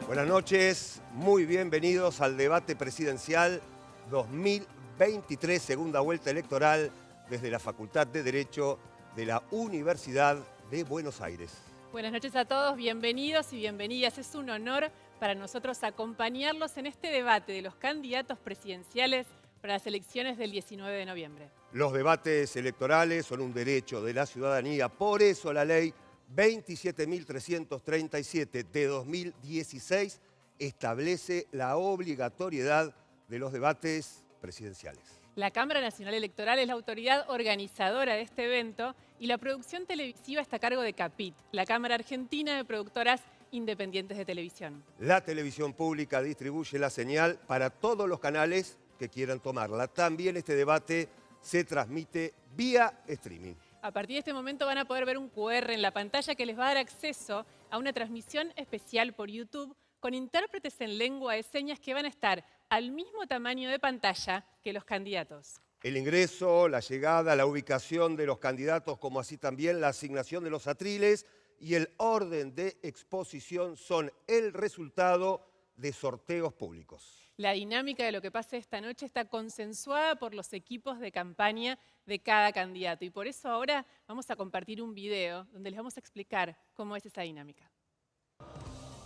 Buenas noches, muy bienvenidos al debate presidencial 2023, segunda vuelta electoral desde la Facultad de Derecho de la Universidad de Buenos Aires. Buenas noches a todos, bienvenidos y bienvenidas. Es un honor para nosotros acompañarlos en este debate de los candidatos presidenciales para las elecciones del 19 de noviembre. Los debates electorales son un derecho de la ciudadanía, por eso la ley 27.337 de 2016 establece la obligatoriedad de los debates presidenciales. La Cámara Nacional Electoral es la autoridad organizadora de este evento y la producción televisiva está a cargo de CAPIT, la Cámara Argentina de Productoras Independientes de Televisión. La televisión pública distribuye la señal para todos los canales que quieran tomarla. También este debate se transmite vía streaming. A partir de este momento van a poder ver un QR en la pantalla que les va a dar acceso a una transmisión especial por YouTube con intérpretes en lengua de señas que van a estar al mismo tamaño de pantalla que los candidatos. El ingreso, la llegada, la ubicación de los candidatos, como así también la asignación de los atriles y el orden de exposición son el resultado de sorteos públicos. La dinámica de lo que pase esta noche está consensuada por los equipos de campaña de cada candidato y por eso ahora vamos a compartir un video donde les vamos a explicar cómo es esa dinámica.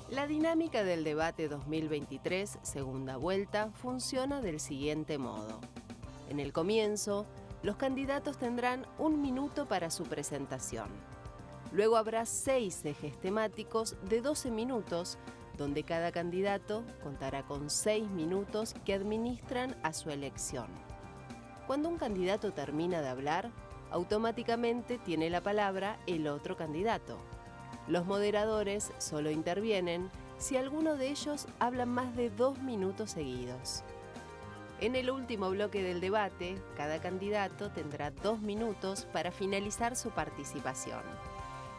La dinámica del debate 2023, segunda vuelta, funciona del siguiente modo. En el comienzo, los candidatos tendrán 1 minuto para su presentación. Luego habrá 6 ejes temáticos de 12 minutos, donde cada candidato contará con 6 minutos que administran a su elección. Cuando un candidato termina de hablar, automáticamente tiene la palabra el otro candidato. Los moderadores solo intervienen si alguno de ellos habla más de 2 minutos seguidos. En el último bloque del debate, cada candidato tendrá 2 minutos para finalizar su participación.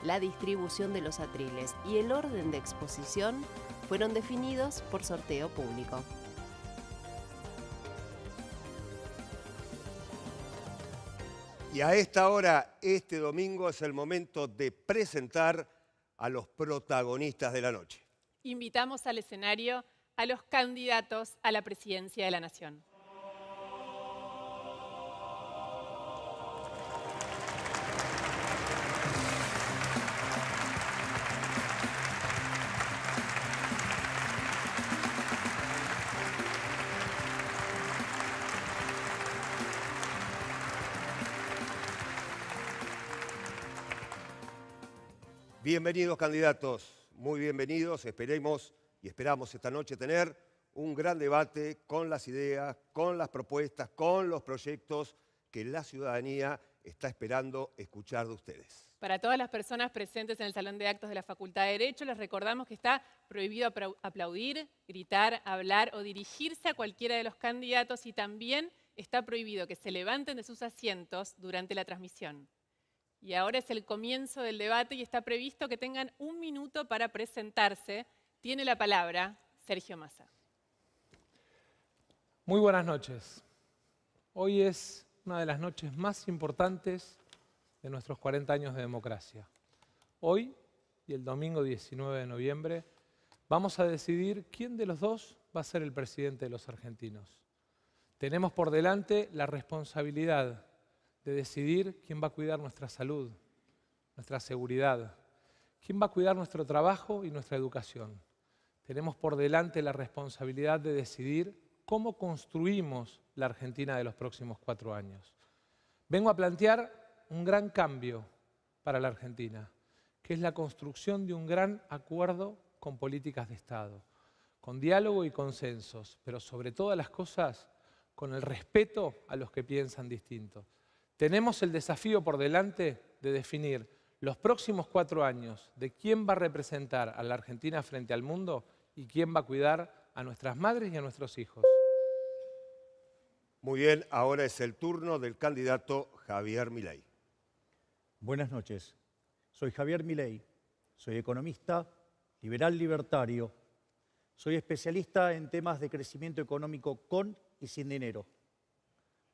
La distribución de los atriles y el orden de exposición fueron definidos por sorteo público. Y a esta hora, este domingo, es el momento de presentar a los protagonistas de la noche. Invitamos al escenario a los candidatos a la presidencia de la Nación. Bienvenidos, candidatos, muy bienvenidos. Esperamos esta noche tener un gran debate con las ideas, con las propuestas, con los proyectos que la ciudadanía está esperando escuchar de ustedes. Para todas las personas presentes en el Salón de Actos de la Facultad de Derecho, les recordamos que está prohibido aplaudir, gritar, hablar o dirigirse a cualquiera de los candidatos y también está prohibido que se levanten de sus asientos durante la transmisión. Y ahora es el comienzo del debate y está previsto que tengan 1 minuto para presentarse. Tiene la palabra Sergio Massa. Muy buenas noches. Hoy es una de las noches más importantes de nuestros 40 años de democracia. Hoy y el domingo 19 de noviembre vamos a decidir quién de los dos va a ser el presidente de los argentinos. Tenemos por delante la responsabilidad de decidir quién va a cuidar nuestra salud, nuestra seguridad, quién va a cuidar nuestro trabajo y nuestra educación. Tenemos por delante la responsabilidad de decidir cómo construimos la Argentina de los próximos 4 años. Vengo a plantear un gran cambio para la Argentina, que es la construcción de un gran acuerdo con políticas de Estado, con diálogo y consensos, pero sobre todas las cosas, con el respeto a los que piensan distinto. Tenemos el desafío por delante de definir los próximos 4 años de quién va a representar a la Argentina frente al mundo y quién va a cuidar a nuestras madres y a nuestros hijos. Muy bien, ahora es el turno del candidato Javier Milei. Buenas noches, soy Javier Milei, soy economista, liberal libertario, soy especialista en temas de crecimiento económico con y sin dinero.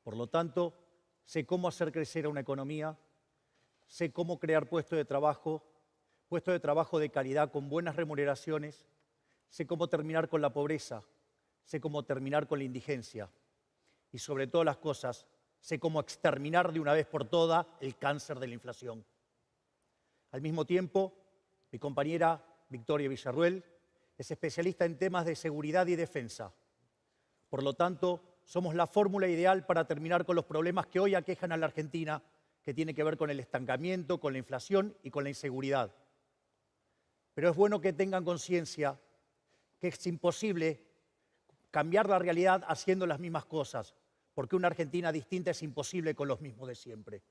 Por lo tanto, sé cómo hacer crecer a una economía, sé cómo crear puestos de trabajo de calidad con buenas remuneraciones, sé cómo terminar con la pobreza, sé cómo terminar con la indigencia y sobre todas las cosas, sé cómo exterminar de una vez por todas el cáncer de la inflación. Al mismo tiempo, mi compañera Victoria Villarruel es especialista en temas de seguridad y defensa. Por lo tanto, somos la fórmula ideal para terminar con los problemas que hoy aquejan a la Argentina, que tiene que ver con el estancamiento, con la inflación y con la inseguridad. Pero es bueno que tengan conciencia que es imposible cambiar la realidad haciendo las mismas cosas, porque una Argentina distinta es imposible con los mismos de siempre.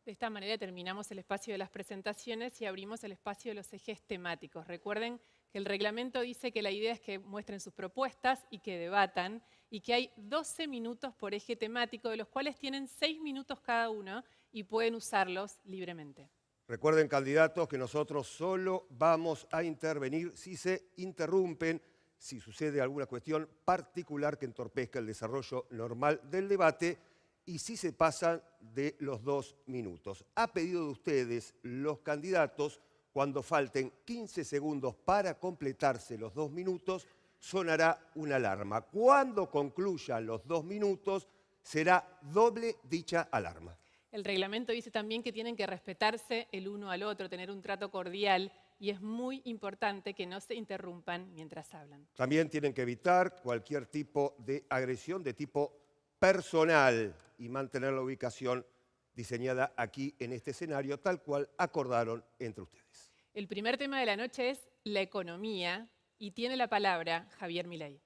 De esta manera terminamos el espacio de las presentaciones y abrimos el espacio de los ejes temáticos. Recuerden que el reglamento dice que la idea es que muestren sus propuestas y que debatan, y que hay 12 minutos por eje temático, de los cuales tienen 6 minutos cada uno y pueden usarlos libremente. Recuerden, candidatos, que nosotros solo vamos a intervenir si se interrumpen, si sucede alguna cuestión particular que entorpezca el desarrollo normal del debate y si se pasan de los 2 minutos. A pedido de ustedes, los candidatos, cuando falten 15 segundos para completarse los 2 minutos, sonará una alarma. Cuando concluyan los 2 minutos, será doble dicha alarma. El reglamento dice también que tienen que respetarse el uno al otro, tener un trato cordial, y es muy importante que no se interrumpan mientras hablan. También tienen que evitar cualquier tipo de agresión de tipo personal y mantener la ubicación diseñada aquí en este escenario, tal cual acordaron entre ustedes. El primer tema de la noche es la economía y tiene la palabra Javier Milei.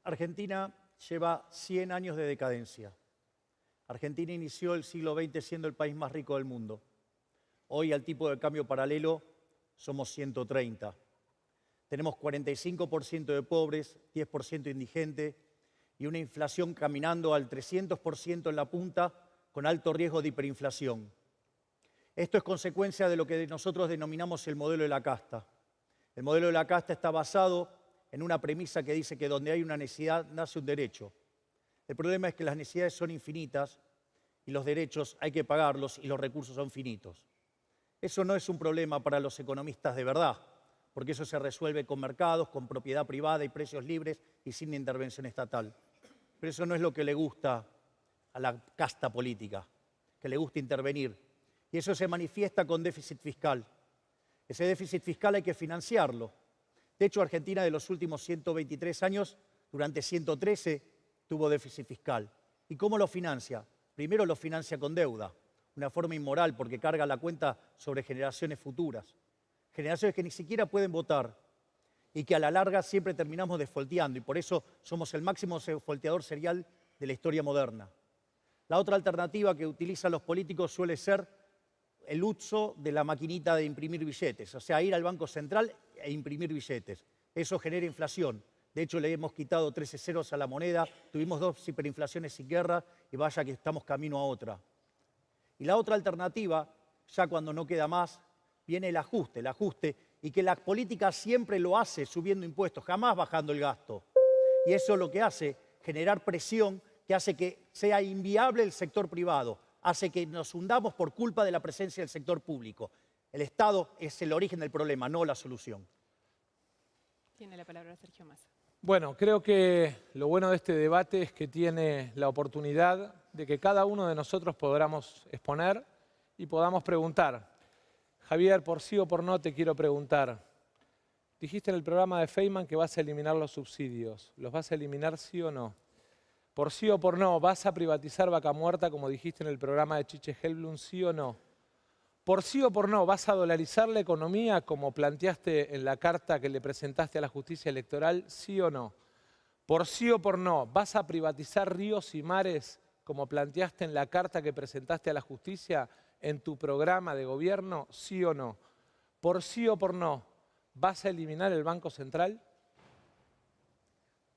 Argentina lleva 100 años de decadencia. Argentina inició el siglo XX siendo el país más rico del mundo. Hoy, al tipo de cambio paralelo, somos 130. Tenemos 45% de pobres, 10% indigentes y una inflación caminando al 300% en la punta con alto riesgo de hiperinflación. Esto es consecuencia de lo que nosotros denominamos el modelo de la casta. El modelo de la casta está basado en una premisa que dice que donde hay una necesidad nace un derecho. El problema es que las necesidades son infinitas y los derechos hay que pagarlos y los recursos son finitos. Eso no es un problema para los economistas de verdad, porque eso se resuelve con mercados, con propiedad privada y precios libres y sin intervención estatal. Pero eso no es lo que le gusta a la casta política, que le gusta intervenir. Y eso se manifiesta con déficit fiscal. Ese déficit fiscal hay que financiarlo. De hecho, Argentina de los últimos 123 años, durante 113, tuvo déficit fiscal. ¿Y cómo lo financia? Primero lo financia con deuda, una forma inmoral porque carga la cuenta sobre generaciones futuras. Generaciones que ni siquiera pueden votar y que a la larga siempre terminamos desfolteando y por eso somos el máximo desfolteador serial de la historia moderna. La otra alternativa que utilizan los políticos suele ser el uso de la maquinita de imprimir billetes, o sea, ir al Banco Central e imprimir billetes. Eso genera inflación. De hecho, le hemos quitado 13 ceros a la moneda, tuvimos 2 hiperinflaciones sin guerra y vaya que estamos camino a otra. Y la otra alternativa, ya cuando no queda más, viene el ajuste, y que la política siempre lo hace subiendo impuestos, jamás bajando el gasto. Y eso lo que hace, generar presión que hace que sea inviable el sector privado, hace que nos hundamos por culpa de la presencia del sector público. El Estado es el origen del problema, no la solución. Tiene la palabra Sergio Massa. Bueno, creo que lo bueno de este debate es que tiene la oportunidad de que cada uno de nosotros podamos exponer y podamos preguntar. Javier, por sí o por no te quiero preguntar. Dijiste en el programa de Feynman que vas a eliminar los subsidios. ¿Los vas a eliminar sí o no? Por sí o por no, ¿vas a privatizar Vaca Muerta como dijiste en el programa de Chiche Helblum, sí o no? Por sí o por no, ¿vas a dolarizar la economía como planteaste en la carta que le presentaste a la justicia electoral, sí o no? Por sí o por no, ¿vas a privatizar ríos y mares como planteaste en la carta que presentaste a la justicia en tu programa de gobierno, sí o no? Por sí o por no, ¿vas a eliminar el Banco Central?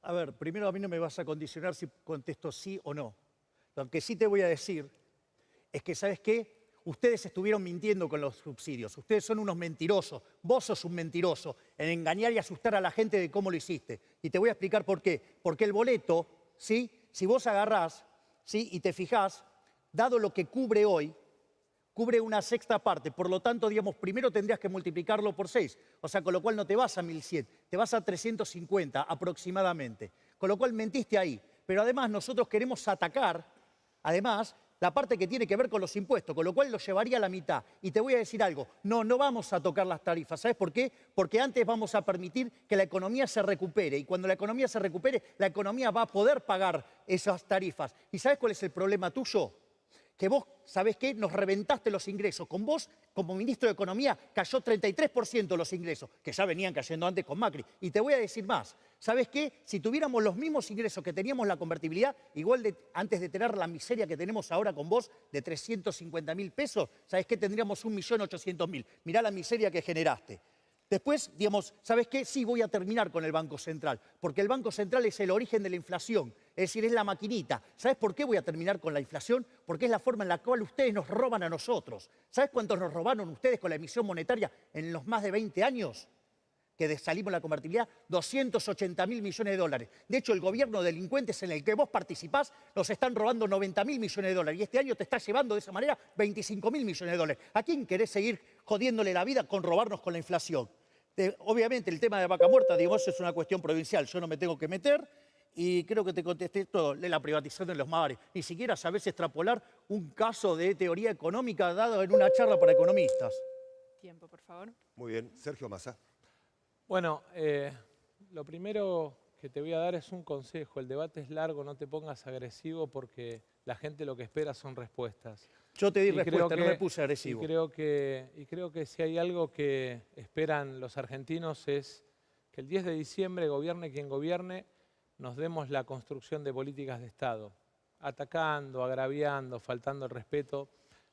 A ver, primero a mí no me vas a condicionar si contesto sí o no. Lo que sí te voy a decir es que, ¿sabes qué? Ustedes estuvieron mintiendo con los subsidios. Ustedes son unos mentirosos. Vos sos un mentiroso en engañar y asustar a la gente de cómo lo hiciste. Y te voy a explicar por qué. Porque el boleto, ¿sí? Si vos agarrás, ¿sí? Y te fijás, dado lo que cubre hoy, cubre una sexta parte. Por lo tanto, digamos, primero tendrías que multiplicarlo por 6. O sea, con lo cual no te vas a 1.100, te vas a 350 aproximadamente. Con lo cual mentiste ahí. Pero además nosotros queremos atacar, además, la parte que tiene que ver con los impuestos, con lo cual lo llevaría a la mitad. Y te voy a decir algo, no vamos a tocar las tarifas. ¿Sabes por qué? Porque antes vamos a permitir que la economía se recupere. Y cuando la economía se recupere, la economía va a poder pagar esas tarifas. ¿Y sabes cuál es el problema tuyo? Que vos, ¿sabés qué? Nos reventaste los ingresos. Con vos, como ministro de Economía, cayó 33% los ingresos, que ya venían cayendo antes con Macri. Y te voy a decir más. ¿Sabés qué? Si tuviéramos los mismos ingresos que teníamos la convertibilidad, igual antes de tener la miseria que tenemos ahora con vos de 350.000 pesos, ¿sabés qué? Tendríamos 1.800.000. Mirá la miseria que generaste. Después, digamos, ¿sabes qué? Sí, voy a terminar con el Banco Central, porque el Banco Central es el origen de la inflación, es decir, es la maquinita. ¿Sabes por qué voy a terminar con la inflación? Porque es la forma en la cual ustedes nos roban a nosotros. ¿Sabes cuántos nos robaron ustedes con la emisión monetaria en los más de 20 años que salimos la convertibilidad? 280.000 millones de dólares. De hecho, el gobierno de delincuentes en el que vos participás nos están robando 90.000 millones de dólares y este año te está llevando de esa manera 25.000 millones de dólares. ¿A quién querés seguir jodiéndole la vida con robarnos con la inflación? Obviamente el tema de vaca muerta, digo, eso es una cuestión provincial, yo no me tengo que meter y creo que te contesté todo, de la privatización de los mares. Ni siquiera sabés extrapolar un caso de teoría económica dado en una charla para economistas. Tiempo, por favor. Muy bien. Sergio Massa. Bueno, lo primero que te voy a dar es un consejo. El debate es largo, no te pongas agresivo porque la gente lo que espera son respuestas. Yo te di respuesta, no me puse agresivo. Y creo que si hay algo que esperan los argentinos es que el 10 de diciembre, gobierne quien gobierne, nos demos la construcción de políticas de Estado. Atacando, agraviando, faltando el respeto,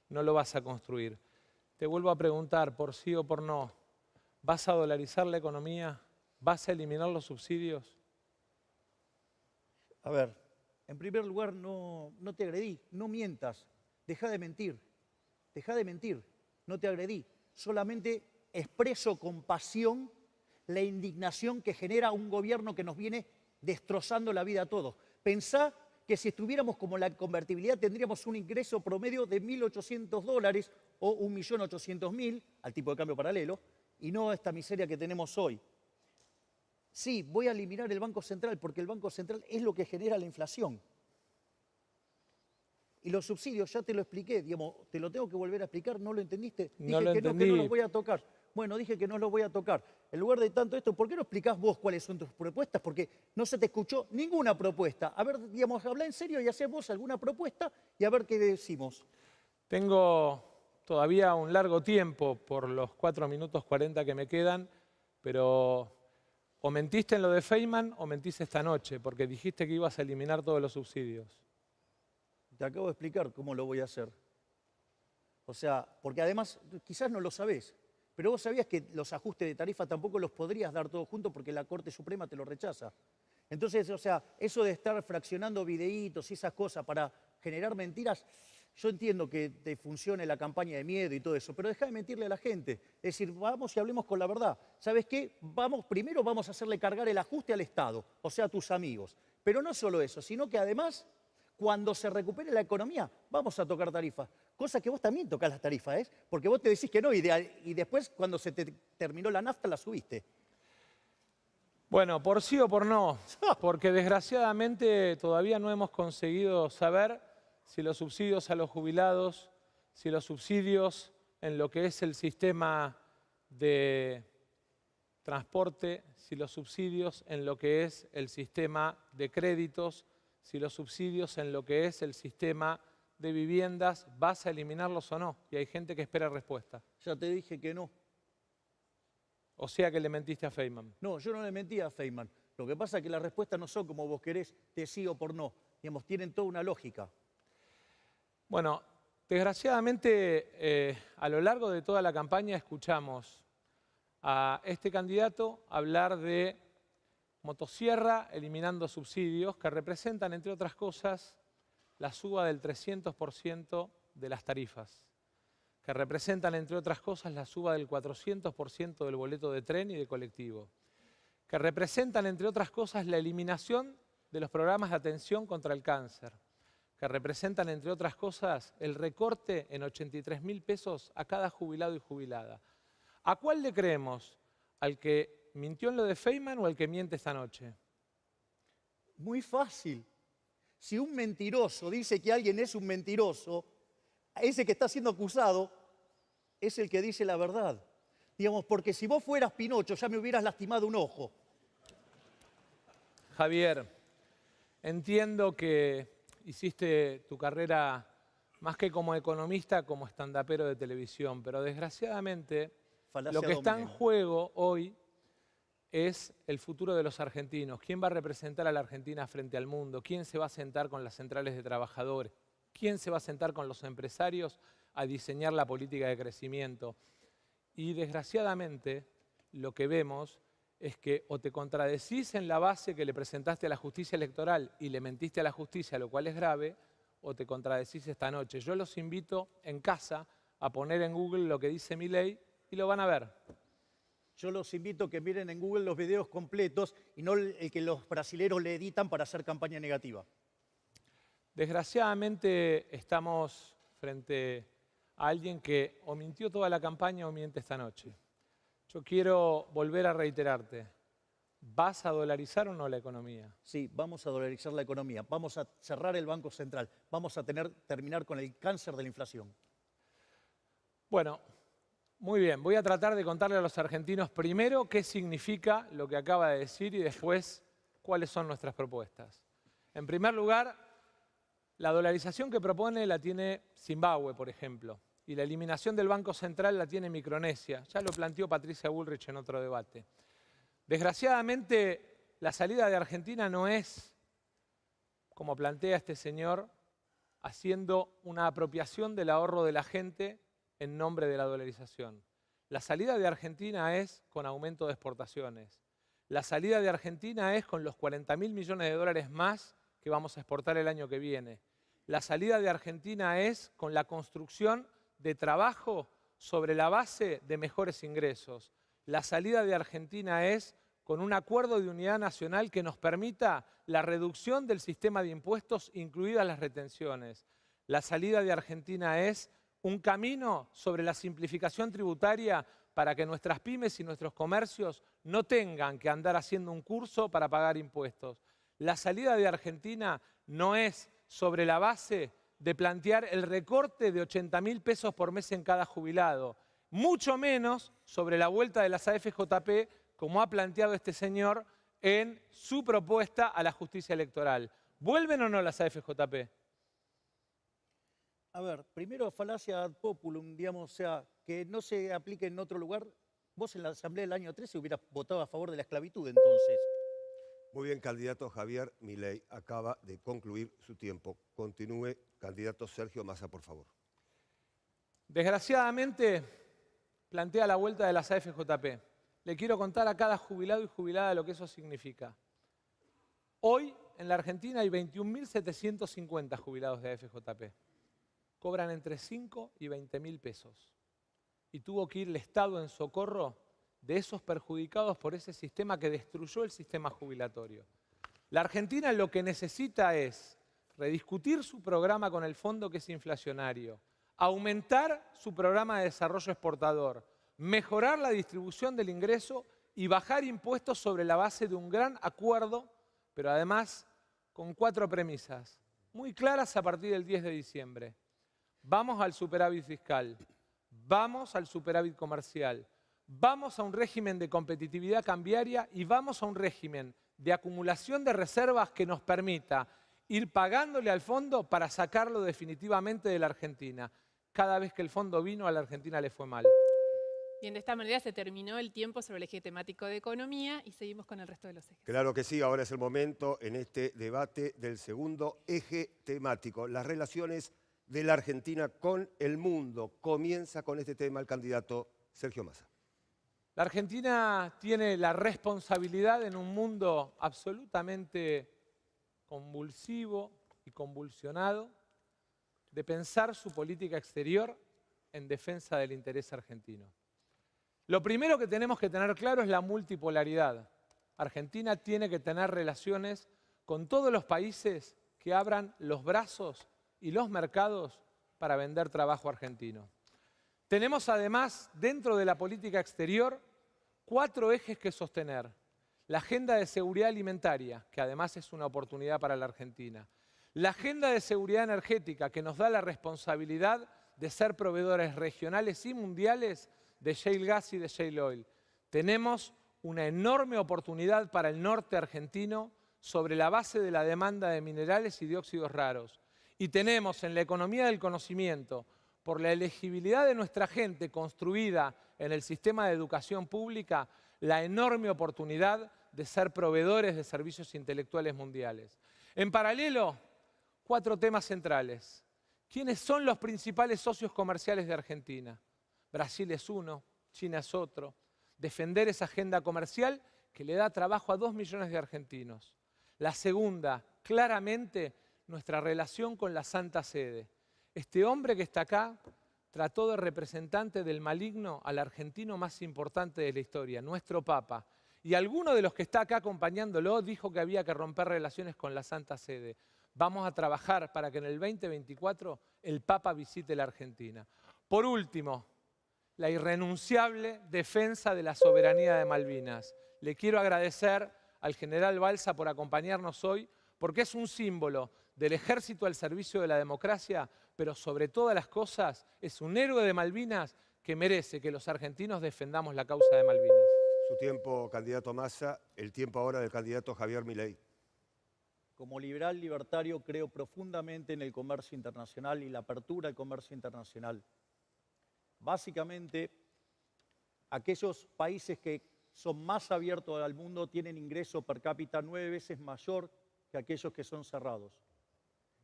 no lo vas a construir. Te vuelvo a preguntar, por sí o por no, ¿vas a dolarizar la economía? ¿Vas a eliminar los subsidios? A ver, en primer lugar, no te agredí, no mientas. Deja de mentir, no te agredí. Solamente expreso con pasión la indignación que genera un gobierno que nos viene destrozando la vida a todos. Pensá que si estuviéramos como la convertibilidad tendríamos un ingreso promedio de 1.800 dólares o 1.800.000 al tipo de cambio paralelo y no esta miseria que tenemos hoy. Sí, voy a eliminar el Banco Central porque el Banco Central es lo que genera la inflación. Y los subsidios, ya te lo expliqué, digamos, te lo tengo que volver a explicar, ¿no lo entendiste? No dije lo que entendí. no los voy a tocar. Bueno, dije que no los voy a tocar. En lugar de tanto esto, ¿por qué no explicás vos cuáles son tus propuestas? Porque no se te escuchó ninguna propuesta. A ver, digamos, habla en serio y hacé vos alguna propuesta y a ver qué decimos. Tengo todavía un largo tiempo por los 4 minutos 40 que me quedan, pero o mentiste en lo de Feynman o mentiste esta noche, porque dijiste que ibas a eliminar todos los subsidios. Te acabo de explicar cómo lo voy a hacer. O sea, porque además, quizás no lo sabés, pero vos sabías que los ajustes de tarifa tampoco los podrías dar todos juntos porque la Corte Suprema te lo rechaza. Entonces, o sea, eso de estar fraccionando videitos y esas cosas para generar mentiras, yo entiendo que te funcione la campaña de miedo y todo eso, pero deja de mentirle a la gente. Es decir, vamos y hablemos con la verdad. ¿Sabes qué? Primero vamos a hacerle cargar el ajuste al Estado, o sea, a tus amigos. Pero no solo eso, sino que además, cuando se recupere la economía, vamos a tocar tarifas. Cosa que vos también tocás las tarifas, ¿eh? Porque vos te decís que no y después, cuando se te terminó la nafta, la subiste. Bueno, por sí o por no, porque desgraciadamente todavía no hemos conseguido saber si los subsidios a los jubilados, si los subsidios en lo que es el sistema de transporte, si los subsidios en lo que es el sistema de créditos, si los subsidios en lo que es el sistema de viviendas, ¿vas a eliminarlos o no? Y hay gente que espera respuesta. Ya te dije que no. O sea que le mentiste a Feynman. No, yo no le mentí a Feynman. Lo que pasa es que las respuestas no son como vos querés, de sí o por no. Digamos, tienen toda una lógica. Bueno, desgraciadamente a lo largo de toda la campaña escuchamos a este candidato hablar de motosierra eliminando subsidios que representan, entre otras cosas, la suba del 300% de las tarifas, que representan, entre otras cosas, la suba del 400% del boleto de tren y de colectivo, que representan, entre otras cosas, la eliminación de los programas de atención contra el cáncer, que que representan, entre otras cosas, el recorte en 83.000 pesos a cada jubilado y jubilada. ¿A cuál le creemos? ¿Al que mintió en lo de Feynman o al que miente esta noche? Muy fácil. Si un mentiroso dice que alguien es un mentiroso, ese que está siendo acusado es el que dice la verdad. Digamos, porque si vos fueras Pinocho ya me hubieras lastimado un ojo. Javier, entiendo que hiciste tu carrera más que como economista, como estandapero de televisión, pero desgraciadamente Falacia lo que está en dominem. juego hoy es el futuro de los argentinos. ¿Quién va a representar a la Argentina frente al mundo? ¿Quién se va a sentar con las centrales de trabajadores? ¿Quién se va a sentar con los empresarios a diseñar la política de crecimiento? Y desgraciadamente lo que vemos es que o te contradecís en la base que le presentaste a la justicia electoral y le mentiste a la justicia, lo cual es grave, o te contradecís esta noche. Yo los invito en casa a poner en Google lo que dice Milei y lo van a ver. Yo los invito a que miren en Google los videos completos y no el que los brasileros le editan para hacer campaña negativa. Desgraciadamente estamos frente a alguien que o mintió toda la campaña o miente esta noche. Yo quiero volver a reiterarte, ¿vas a dolarizar o no la economía? Sí, vamos a dolarizar la economía, vamos a cerrar el Banco Central, vamos a terminar con el cáncer de la inflación. Bueno, muy bien, voy a tratar de contarle a los argentinos primero qué significa lo que acaba de decir y después cuáles son nuestras propuestas. En primer lugar, la dolarización que propone la tiene Zimbabue, por ejemplo, y la eliminación del Banco Central la tiene Micronesia. Ya lo planteó Patricia Bullrich en otro debate. Desgraciadamente, la salida de Argentina no es, como plantea este señor, haciendo una apropiación del ahorro de la gente en nombre de la dolarización. La salida de Argentina es con aumento de exportaciones. La salida de Argentina es con los 40.000 millones de dólares más que vamos a exportar el año que viene. La salida de Argentina es con la construcción de trabajo sobre la base de mejores ingresos. La salida de Argentina es con un acuerdo de unidad nacional que nos permita la reducción del sistema de impuestos, incluidas las retenciones. La salida de Argentina es un camino sobre la simplificación tributaria para que nuestras pymes y nuestros comercios no tengan que andar haciendo un curso para pagar impuestos. La salida de Argentina no es sobre la base de plantear el recorte de 80.000 pesos por mes en cada jubilado, mucho menos sobre la vuelta de las AFJP, como ha planteado este señor en su propuesta a la justicia electoral. ¿Vuelven o no las AFJP? A ver, primero falacia ad populum, digamos, o sea, que no se aplique en otro lugar. Vos en la Asamblea del año 13 hubieras votado a favor de la esclavitud entonces. Muy bien, candidato Javier Milei acaba de concluir su tiempo. Continúe, candidato Sergio Massa, por favor. Desgraciadamente, plantea la vuelta de las AFJP. Le quiero contar a cada jubilado y jubilada lo que eso significa. Hoy, en la Argentina, hay 21.750 jubilados de AFJP. Cobran entre 5 y 20.000 pesos. Y tuvo que ir el Estado en socorro de esos perjudicados por ese sistema que destruyó el sistema jubilatorio. La Argentina lo que necesita es rediscutir su programa con el fondo que es inflacionario, aumentar su programa de desarrollo exportador, mejorar la distribución del ingreso y bajar impuestos sobre la base de un gran acuerdo, pero además con 4 premisas muy claras a partir del 10 de diciembre. Vamos al superávit fiscal, vamos al superávit comercial, vamos a un régimen de competitividad cambiaria y vamos a un régimen de acumulación de reservas que nos permita ir pagándole al fondo para sacarlo definitivamente de la Argentina. Cada vez que el fondo vino, a la Argentina le fue mal. Bien, de esta manera se terminó el tiempo sobre el eje temático de economía y seguimos con el resto de los ejes. Claro que sí, ahora es el momento en este debate del segundo eje temático, las relaciones de la Argentina con el mundo. Comienza con este tema el candidato Sergio Massa. La Argentina tiene la responsabilidad en un mundo absolutamente convulsivo y convulsionado de pensar su política exterior en defensa del interés argentino. Lo primero que tenemos que tener claro es la multipolaridad. Argentina tiene que tener relaciones con todos los países que abran los brazos y los mercados para vender trabajo argentino. Tenemos además, dentro de la política exterior, 4 ejes que sostener. La agenda de seguridad alimentaria, que además es una oportunidad para la Argentina. La agenda de seguridad energética, que nos da la responsabilidad de ser proveedores regionales y mundiales de shale gas y de shale oil. Tenemos una enorme oportunidad para el norte argentino sobre la base de la demanda de minerales y dióxidos raros. Y tenemos en la economía del conocimiento, por la elegibilidad de nuestra gente construida en el sistema de educación pública, la enorme oportunidad de ser proveedores de servicios intelectuales mundiales. En paralelo, 4 temas centrales. ¿Quiénes son los principales socios comerciales de Argentina? Brasil es uno, China es otro. Defender esa agenda comercial que le da trabajo a 2 millones de argentinos. La segunda, claramente, nuestra relación con la Santa Sede. Este hombre que está acá trató de representante del maligno al argentino más importante de la historia, nuestro Papa. Y alguno de los que está acá acompañándolo dijo que había que romper relaciones con la Santa Sede. Vamos a trabajar para que en el 2024 el Papa visite la Argentina. Por último, la irrenunciable defensa de la soberanía de Malvinas. Le quiero agradecer al general Balsa por acompañarnos hoy, porque es un símbolo del ejército al servicio de la democracia, pero sobre todas las cosas es un héroe de Malvinas que merece que los argentinos defendamos la causa de Malvinas. Su tiempo, candidato Massa, el tiempo ahora del candidato Javier Milei. Como liberal libertario creo profundamente en el comercio internacional y la apertura al comercio internacional. Básicamente, aquellos países que son más abiertos al mundo tienen ingreso per cápita 9 veces mayor que aquellos que son cerrados.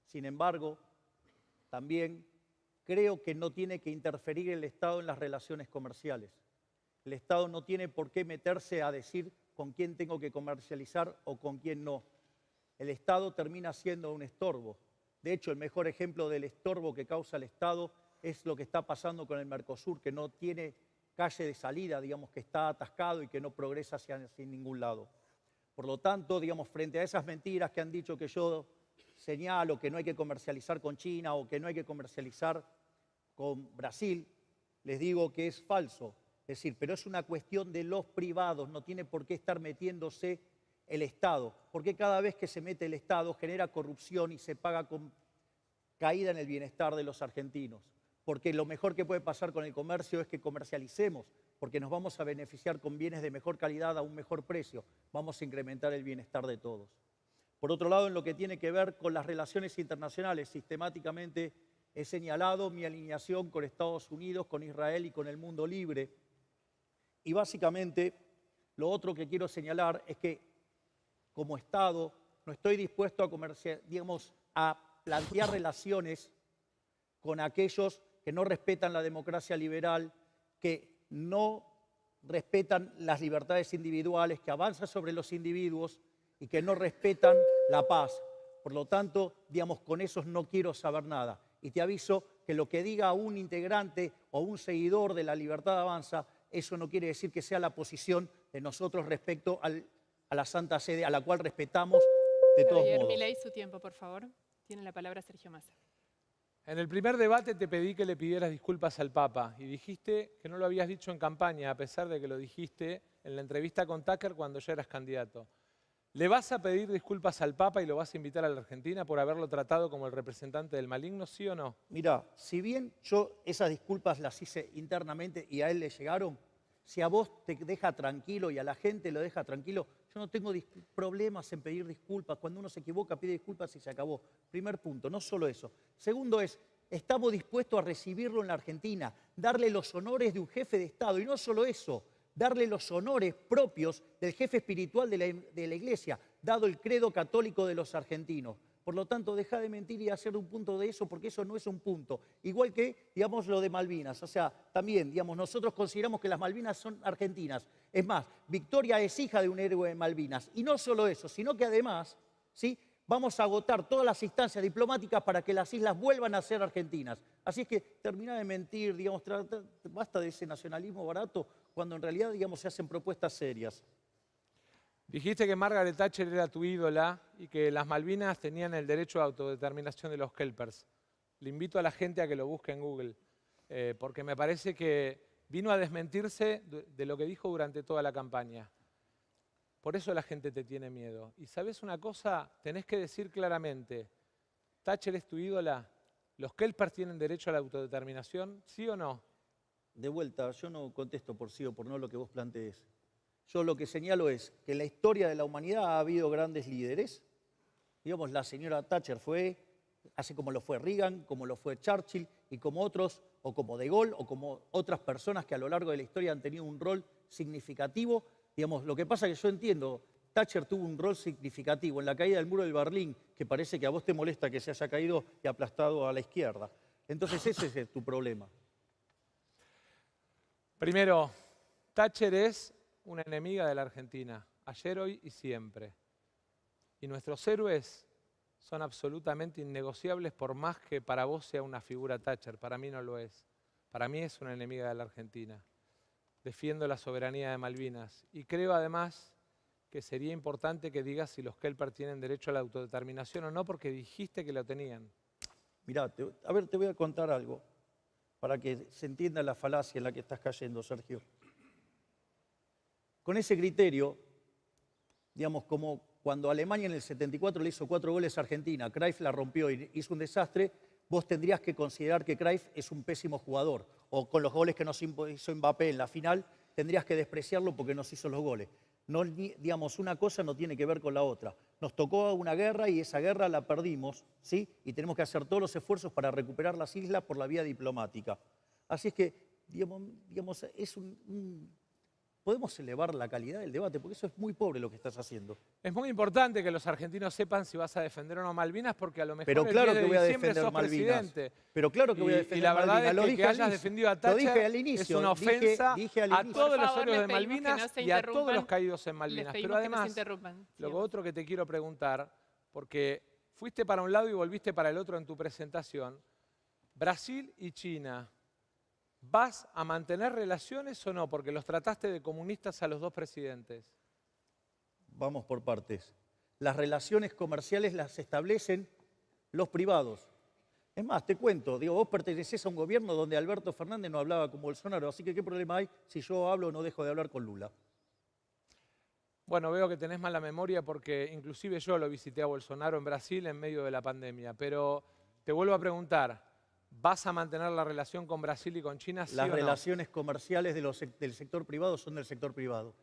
Sin embargo, también creo que no tiene que interferir el Estado en las relaciones comerciales. El Estado no tiene por qué meterse a decir con quién tengo que comercializar o con quién no. El Estado termina siendo un estorbo. De hecho, el mejor ejemplo del estorbo que causa el Estado es lo que está pasando con el Mercosur, que no tiene calle de salida, digamos, que está atascado y que no progresa hacia ningún lado. Por lo tanto, digamos, frente a esas mentiras que han dicho que yo señalo que no hay que comercializar con China o que no hay que comercializar con Brasil, les digo que es falso. Es decir, pero es una cuestión de los privados, no tiene por qué estar metiéndose el Estado, porque cada vez que se mete el Estado genera corrupción y se paga con caída en el bienestar de los argentinos. Porque lo mejor que puede pasar con el comercio es que comercialicemos, porque nos vamos a beneficiar con bienes de mejor calidad a un mejor precio, vamos a incrementar el bienestar de todos. Por otro lado, en lo que tiene que ver con las relaciones internacionales, sistemáticamente he señalado mi alineación con Estados Unidos, con Israel y con el mundo libre. Y básicamente, lo otro que quiero señalar es que como Estado no estoy dispuesto a plantear relaciones con aquellos que no respetan la democracia liberal, que no respetan las libertades individuales, que avanzan sobre los individuos y que no respetan la paz. Por lo tanto, con esos no quiero saber nada. Y te aviso que lo que diga un integrante o un seguidor de la Libertad Avanza, eso no quiere decir que sea la posición de nosotros respecto a la Santa Sede, a la cual respetamos de todos modos. Javier Milei, su tiempo, por favor. Tiene la palabra Sergio Massa. En el primer debate te pedí que le pidieras disculpas al Papa y dijiste que no lo habías dicho en campaña, a pesar de que lo dijiste en la entrevista con Tucker cuando ya eras candidato. ¿Le vas a pedir disculpas al Papa y lo vas a invitar a la Argentina por haberlo tratado como el representante del maligno, sí o no? Mirá, si bien yo esas disculpas las hice internamente y a él le llegaron, si a vos te deja tranquilo y a la gente lo deja tranquilo, yo no tengo problemas en pedir disculpas. Cuando uno se equivoca, pide disculpas y se acabó. Primer punto, no solo eso. Segundo es, estamos dispuestos a recibirlo en la Argentina, darle los honores de un jefe de Estado. Y no solo eso, darle los honores propios del jefe espiritual de la Iglesia, dado el credo católico de los argentinos. Por lo tanto, deja de mentir y hacer un punto de eso, porque eso no es un punto. Igual que, lo de Malvinas. O sea, también, nosotros consideramos que las Malvinas son argentinas. Es más, Victoria es hija de un héroe de Malvinas. Y no solo eso, sino que además, ¿sí?, vamos a agotar todas las instancias diplomáticas para que las islas vuelvan a ser argentinas. Así es que termina de mentir, basta de ese nacionalismo barato, cuando en realidad, se hacen propuestas serias. Dijiste que Margaret Thatcher era tu ídola y que las Malvinas tenían el derecho a autodeterminación de los Kelpers. Le invito a la gente a que lo busque en Google, porque me parece que vino a desmentirse de lo que dijo durante toda la campaña. Por eso la gente te tiene miedo. Y ¿sabes una cosa? Tenés que decir claramente, ¿Thatcher es tu ídola? ¿Los Kelpers tienen derecho a la autodeterminación? ¿Sí o no? De vuelta, yo no contesto por sí o por no lo que vos plantees. Yo lo que señalo es que en la historia de la humanidad ha habido grandes líderes. Digamos, la señora Thatcher fue, así como lo fue Reagan, como lo fue Churchill, y como otros, o como De Gaulle, o como otras personas que a lo largo de la historia han tenido un rol significativo. Digamos, lo que pasa es que yo entiendo, Thatcher tuvo un rol significativo en la caída del muro de Berlín, que parece que a vos te molesta que se haya caído y aplastado a la izquierda. Entonces ese es tu problema. Primero, Thatcher es una enemiga de la Argentina, ayer, hoy y siempre. Y nuestros héroes son absolutamente innegociables por más que para vos sea una figura Thatcher. Para mí no lo es. Para mí es una enemiga de la Argentina. Defiendo la soberanía de Malvinas. Y creo además que sería importante que digas si los Kelpers tienen derecho a la autodeterminación o no, porque dijiste que lo tenían. Mirá, te voy a contar algo para que se entienda la falacia en la que estás cayendo, Sergio. Con ese criterio, digamos, como cuando Alemania en el 74 le hizo 4 goles a Argentina, Cruyff la rompió y hizo un desastre, vos tendrías que considerar que Cruyff es un pésimo jugador. O con los goles que nos hizo Mbappé en la final, tendrías que despreciarlo porque nos hizo los goles. No, digamos, una cosa no tiene que ver con la otra. Nos tocó una guerra y esa guerra la perdimos, ¿sí? Y tenemos que hacer todos los esfuerzos para recuperar las islas por la vía diplomática. Así es que, digamos podemos elevar la calidad del debate, porque eso es muy pobre lo que estás haciendo. Es muy importante que los argentinos sepan si vas a defender o no Malvinas, porque a lo mejor pero claro el 10 de que voy a diciembre defender sos Malvinas. presidente. Pero claro que voy a defender y la verdad Malvinas. es que hayas defendido a Thatcher es una ofensa a todos los héroes de Malvinas y a todos los caídos en Malvinas. Pero además, lo otro que te quiero preguntar, porque fuiste para un lado y volviste para el otro en tu presentación, Brasil y China, ¿vas a mantener relaciones o no? Porque los trataste de comunistas a los dos presidentes. Vamos por partes. Las relaciones comerciales las establecen los privados. Es más, te cuento, digo, vos pertenecés a un gobierno donde Alberto Fernández no hablaba con Bolsonaro, así que ¿qué problema hay si yo hablo o no dejo de hablar con Lula? Bueno, veo que tenés mala memoria porque inclusive yo lo visité a Bolsonaro en Brasil en medio de la pandemia, pero te vuelvo a preguntar, ¿vas a mantener la relación con Brasil y con China, sí o no? Las relaciones comerciales del sector privado son del sector privado.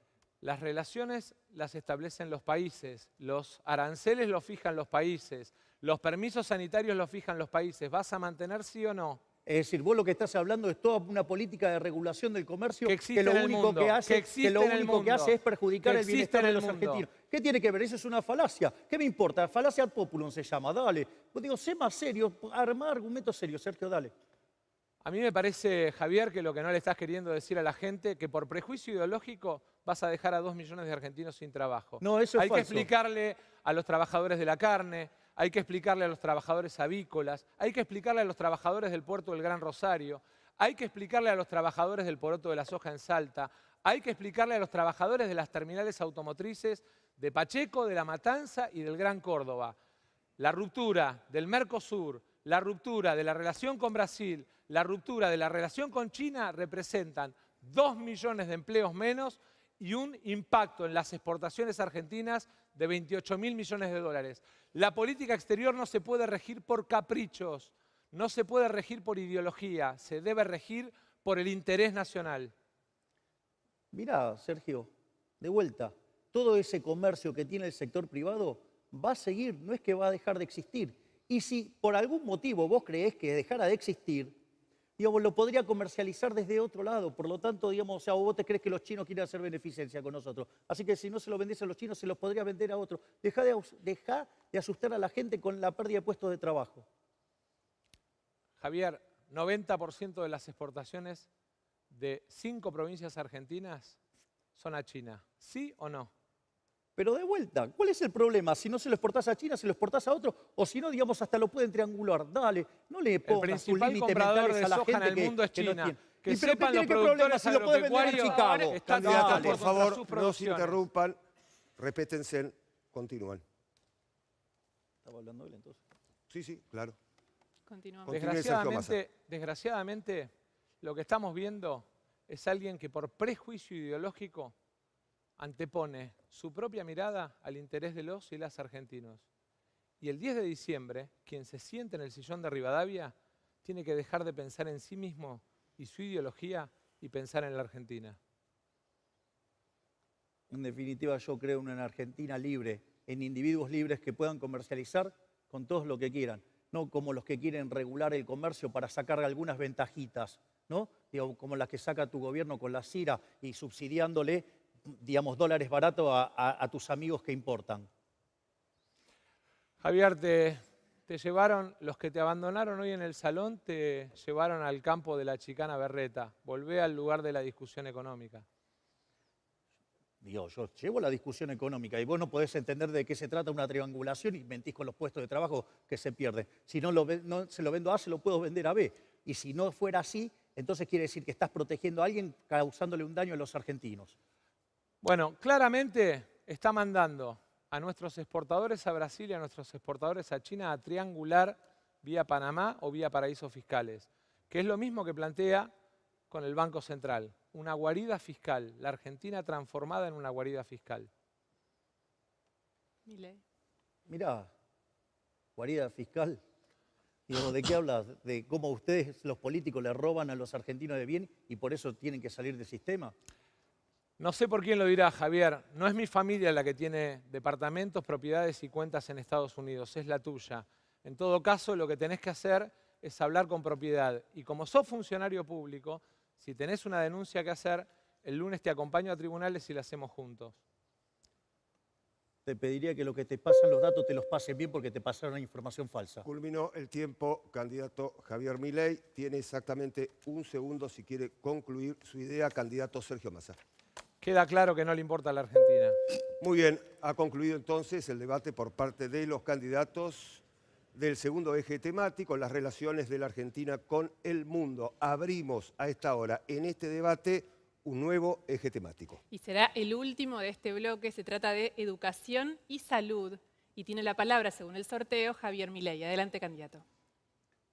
Las relaciones las establecen los países, los aranceles los fijan los países, los permisos sanitarios los fijan los países. ¿Vas a mantener sí o no? Es decir, vos lo que estás hablando es toda una política de regulación del comercio que lo único que hace es perjudicar el bienestar de los argentinos. ¿Qué tiene que ver? Eso es una falacia. ¿Qué me importa? Falacia ad populum se llama. Dale. Pues digo, sé más serio, armá argumentos serios, Sergio, dale. A mí me parece, Javier, que lo que no le estás queriendo decir a la gente, que por prejuicio ideológico vas a dejar a 2 millones de argentinos sin trabajo. No, eso es Hay falso. que explicarle a los trabajadores de la carne, hay que explicarle a los trabajadores avícolas, hay que explicarle a los trabajadores del puerto del Gran Rosario, hay que explicarle a los trabajadores del poroto de la soja en Salta, hay que explicarle a los trabajadores de las terminales automotrices de Pacheco, de La Matanza y del Gran Córdoba. La ruptura del Mercosur, la ruptura de la relación con Brasil, la ruptura de la relación con China representan 2 millones de empleos menos y un impacto en las exportaciones argentinas de 28.000 millones de dólares. La política exterior no se puede regir por caprichos, no se puede regir por ideología, se debe regir por el interés nacional. Mirá, Sergio, de vuelta, todo ese comercio que tiene el sector privado va a seguir, no es que va a dejar de existir. Y si por algún motivo vos creés que dejara de existir, digamos, lo podría comercializar desde otro lado. Por lo tanto, digamos, o sea, vos te crees que los chinos quieren hacer beneficencia con nosotros. Así que si no se lo vendés a los chinos, se los podría vender a otros. Dejá de asustar a la gente con la pérdida de puestos de trabajo. Javier, 90% de las exportaciones de 5 provincias argentinas son a China. ¿Sí o no? Pero de vuelta, ¿cuál es el problema? Si no se lo exportás a China, se lo exportás a otro, o si no, digamos, hasta lo pueden triangular. Dale, no le pongas un límite mentales a la gente en el mundo es que no China. tiene. Que sepan los ¿qué problema productores si lo puedes vender en agropecuarios Chicago? Candidatos, Dale, por favor, sus no se producciones. interrumpan, respétense, continúan. ¿Estaba hablando él entonces? Sí, sí, claro. Continuamos. Continúe, Sergio Massa. Desgraciadamente, lo que estamos viendo es alguien que por prejuicio ideológico antepone su propia mirada al interés de los y las argentinos. Y el 10 de diciembre, quien se siente en el sillón de Rivadavia tiene que dejar de pensar en sí mismo y su ideología y pensar en la Argentina. En definitiva, yo creo en una Argentina libre, en individuos libres que puedan comercializar con todos lo que quieran, no como los que quieren regular el comercio para sacar algunas ventajitas, ¿no? Digo, como las que saca tu gobierno con la CIRA y subsidiándole, digamos, dólares baratos a tus amigos que importan. Javier, te llevaron, los que te abandonaron hoy en el salón, te llevaron al campo de la chicana berreta. Volvé al lugar de la discusión económica. Digo, yo llevo la discusión económica y vos no podés entender de qué se trata una triangulación y mentís con los puestos de trabajo que se pierden. Si no, se lo vendo a A, se lo puedo vender a B. Y si no fuera así, entonces quiere decir que estás protegiendo a alguien causándole un daño a los argentinos. Bueno, claramente está mandando a nuestros exportadores a Brasil y a nuestros exportadores a China a triangular vía Panamá o vía paraísos fiscales, que es lo mismo que plantea con el Banco Central, una guarida fiscal, la Argentina transformada en una guarida fiscal. Milei. Mirá, guarida fiscal. Digo, ¿de qué hablas? De cómo ustedes, los políticos, le roban a los argentinos de bien y por eso tienen que salir del sistema. No sé por quién lo dirá, Javier. No es mi familia la que tiene departamentos, propiedades y cuentas en Estados Unidos, es la tuya. En todo caso, lo que tenés que hacer es hablar con propiedad. Y como sos funcionario público, si tenés una denuncia que hacer, el lunes te acompaño a tribunales y la hacemos juntos. Te pediría que lo que te pasan los datos te los pasen bien porque te pasaron información falsa. Culminó el tiempo, candidato Javier Milei. Tiene exactamente un segundo si quiere concluir su idea, candidato Sergio Massa. Queda claro que no le importa a la Argentina. Muy bien, ha concluido entonces el debate por parte de los candidatos del segundo eje temático, las relaciones de la Argentina con el mundo. Abrimos a esta hora en este debate un nuevo eje temático. Y será el último de este bloque. Se trata de educación y salud. Y tiene la palabra, según el sorteo, Javier Milei. Adelante, candidato.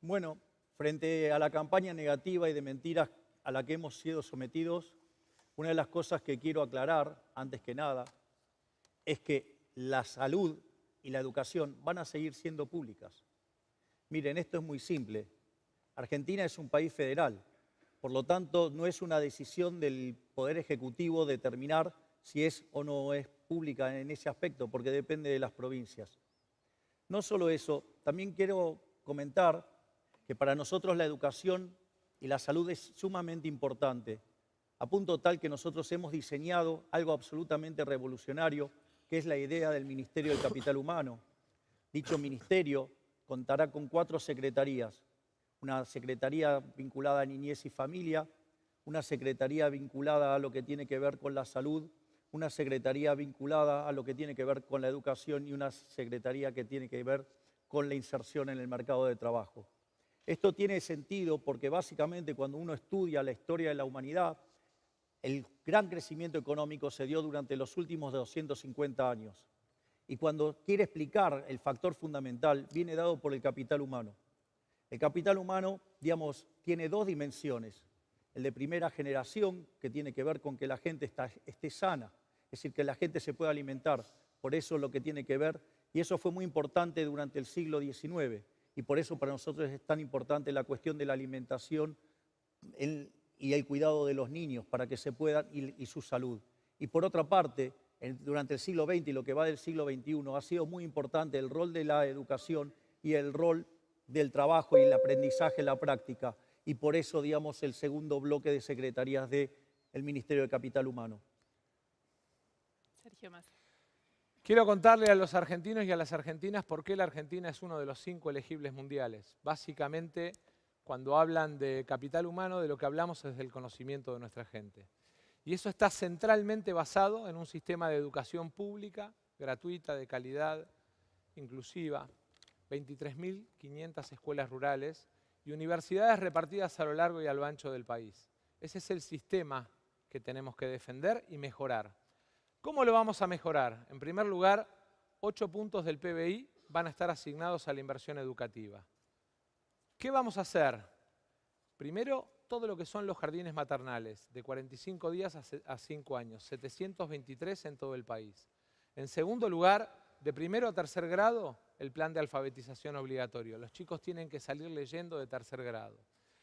Bueno, frente a la campaña negativa y de mentiras a la que hemos sido sometidos, una de las cosas que quiero aclarar, antes que nada, es que la salud y la educación van a seguir siendo públicas. Miren, esto es muy simple. Argentina es un país federal, por lo tanto no es una decisión del Poder Ejecutivo determinar si es o no es pública en ese aspecto, porque depende de las provincias. No solo eso, también quiero comentar que para nosotros la educación y la salud es sumamente importante, a punto tal que nosotros hemos diseñado algo absolutamente revolucionario, que es la idea del Ministerio del Capital Humano. Dicho ministerio contará con 4 secretarías, una secretaría vinculada a niñez y familia, una secretaría vinculada a lo que tiene que ver con la salud, una secretaría vinculada a lo que tiene que ver con la educación y una secretaría que tiene que ver con la inserción en el mercado de trabajo. Esto tiene sentido porque básicamente cuando uno estudia la historia de la humanidad, el gran crecimiento económico se dio durante los últimos 250 años. Y cuando quiere explicar el factor fundamental, viene dado por el capital humano. El capital humano, digamos, tiene 2 dimensiones. El de primera generación, que tiene que ver con que la gente esté sana, es decir, que la gente se pueda alimentar. Por eso lo que tiene que ver, y eso fue muy importante durante el siglo XIX, y por eso para nosotros es tan importante la cuestión de la alimentación y el cuidado de los niños para que se puedan y su salud. Y por otra parte, durante el siglo XX y lo que va del siglo XXI ha sido muy importante el rol de la educación y el rol del trabajo y el aprendizaje en la práctica. Y por eso, digamos, el segundo bloque de secretarías del Ministerio de Capital Humano. Sergio Massa. Quiero contarle a los argentinos y a las argentinas por qué la Argentina es uno de los 5 elegibles mundiales. Básicamente, cuando hablan de capital humano, de lo que hablamos es del conocimiento de nuestra gente. Y eso está centralmente basado en un sistema de educación pública, gratuita, de calidad, inclusiva, 23.500 escuelas rurales y universidades repartidas a lo largo y a lo ancho del país. Ese es el sistema que tenemos que defender y mejorar. ¿Cómo lo vamos a mejorar? En primer lugar, 8 puntos del PBI van a estar asignados a la inversión educativa. ¿Qué vamos a hacer? Primero, todo lo que son los jardines maternales, de 45 días a 5 años, 723 en todo el país. En segundo lugar, de primero a tercer grado, el plan de alfabetización obligatorio. Los chicos tienen que salir leyendo de tercer grado.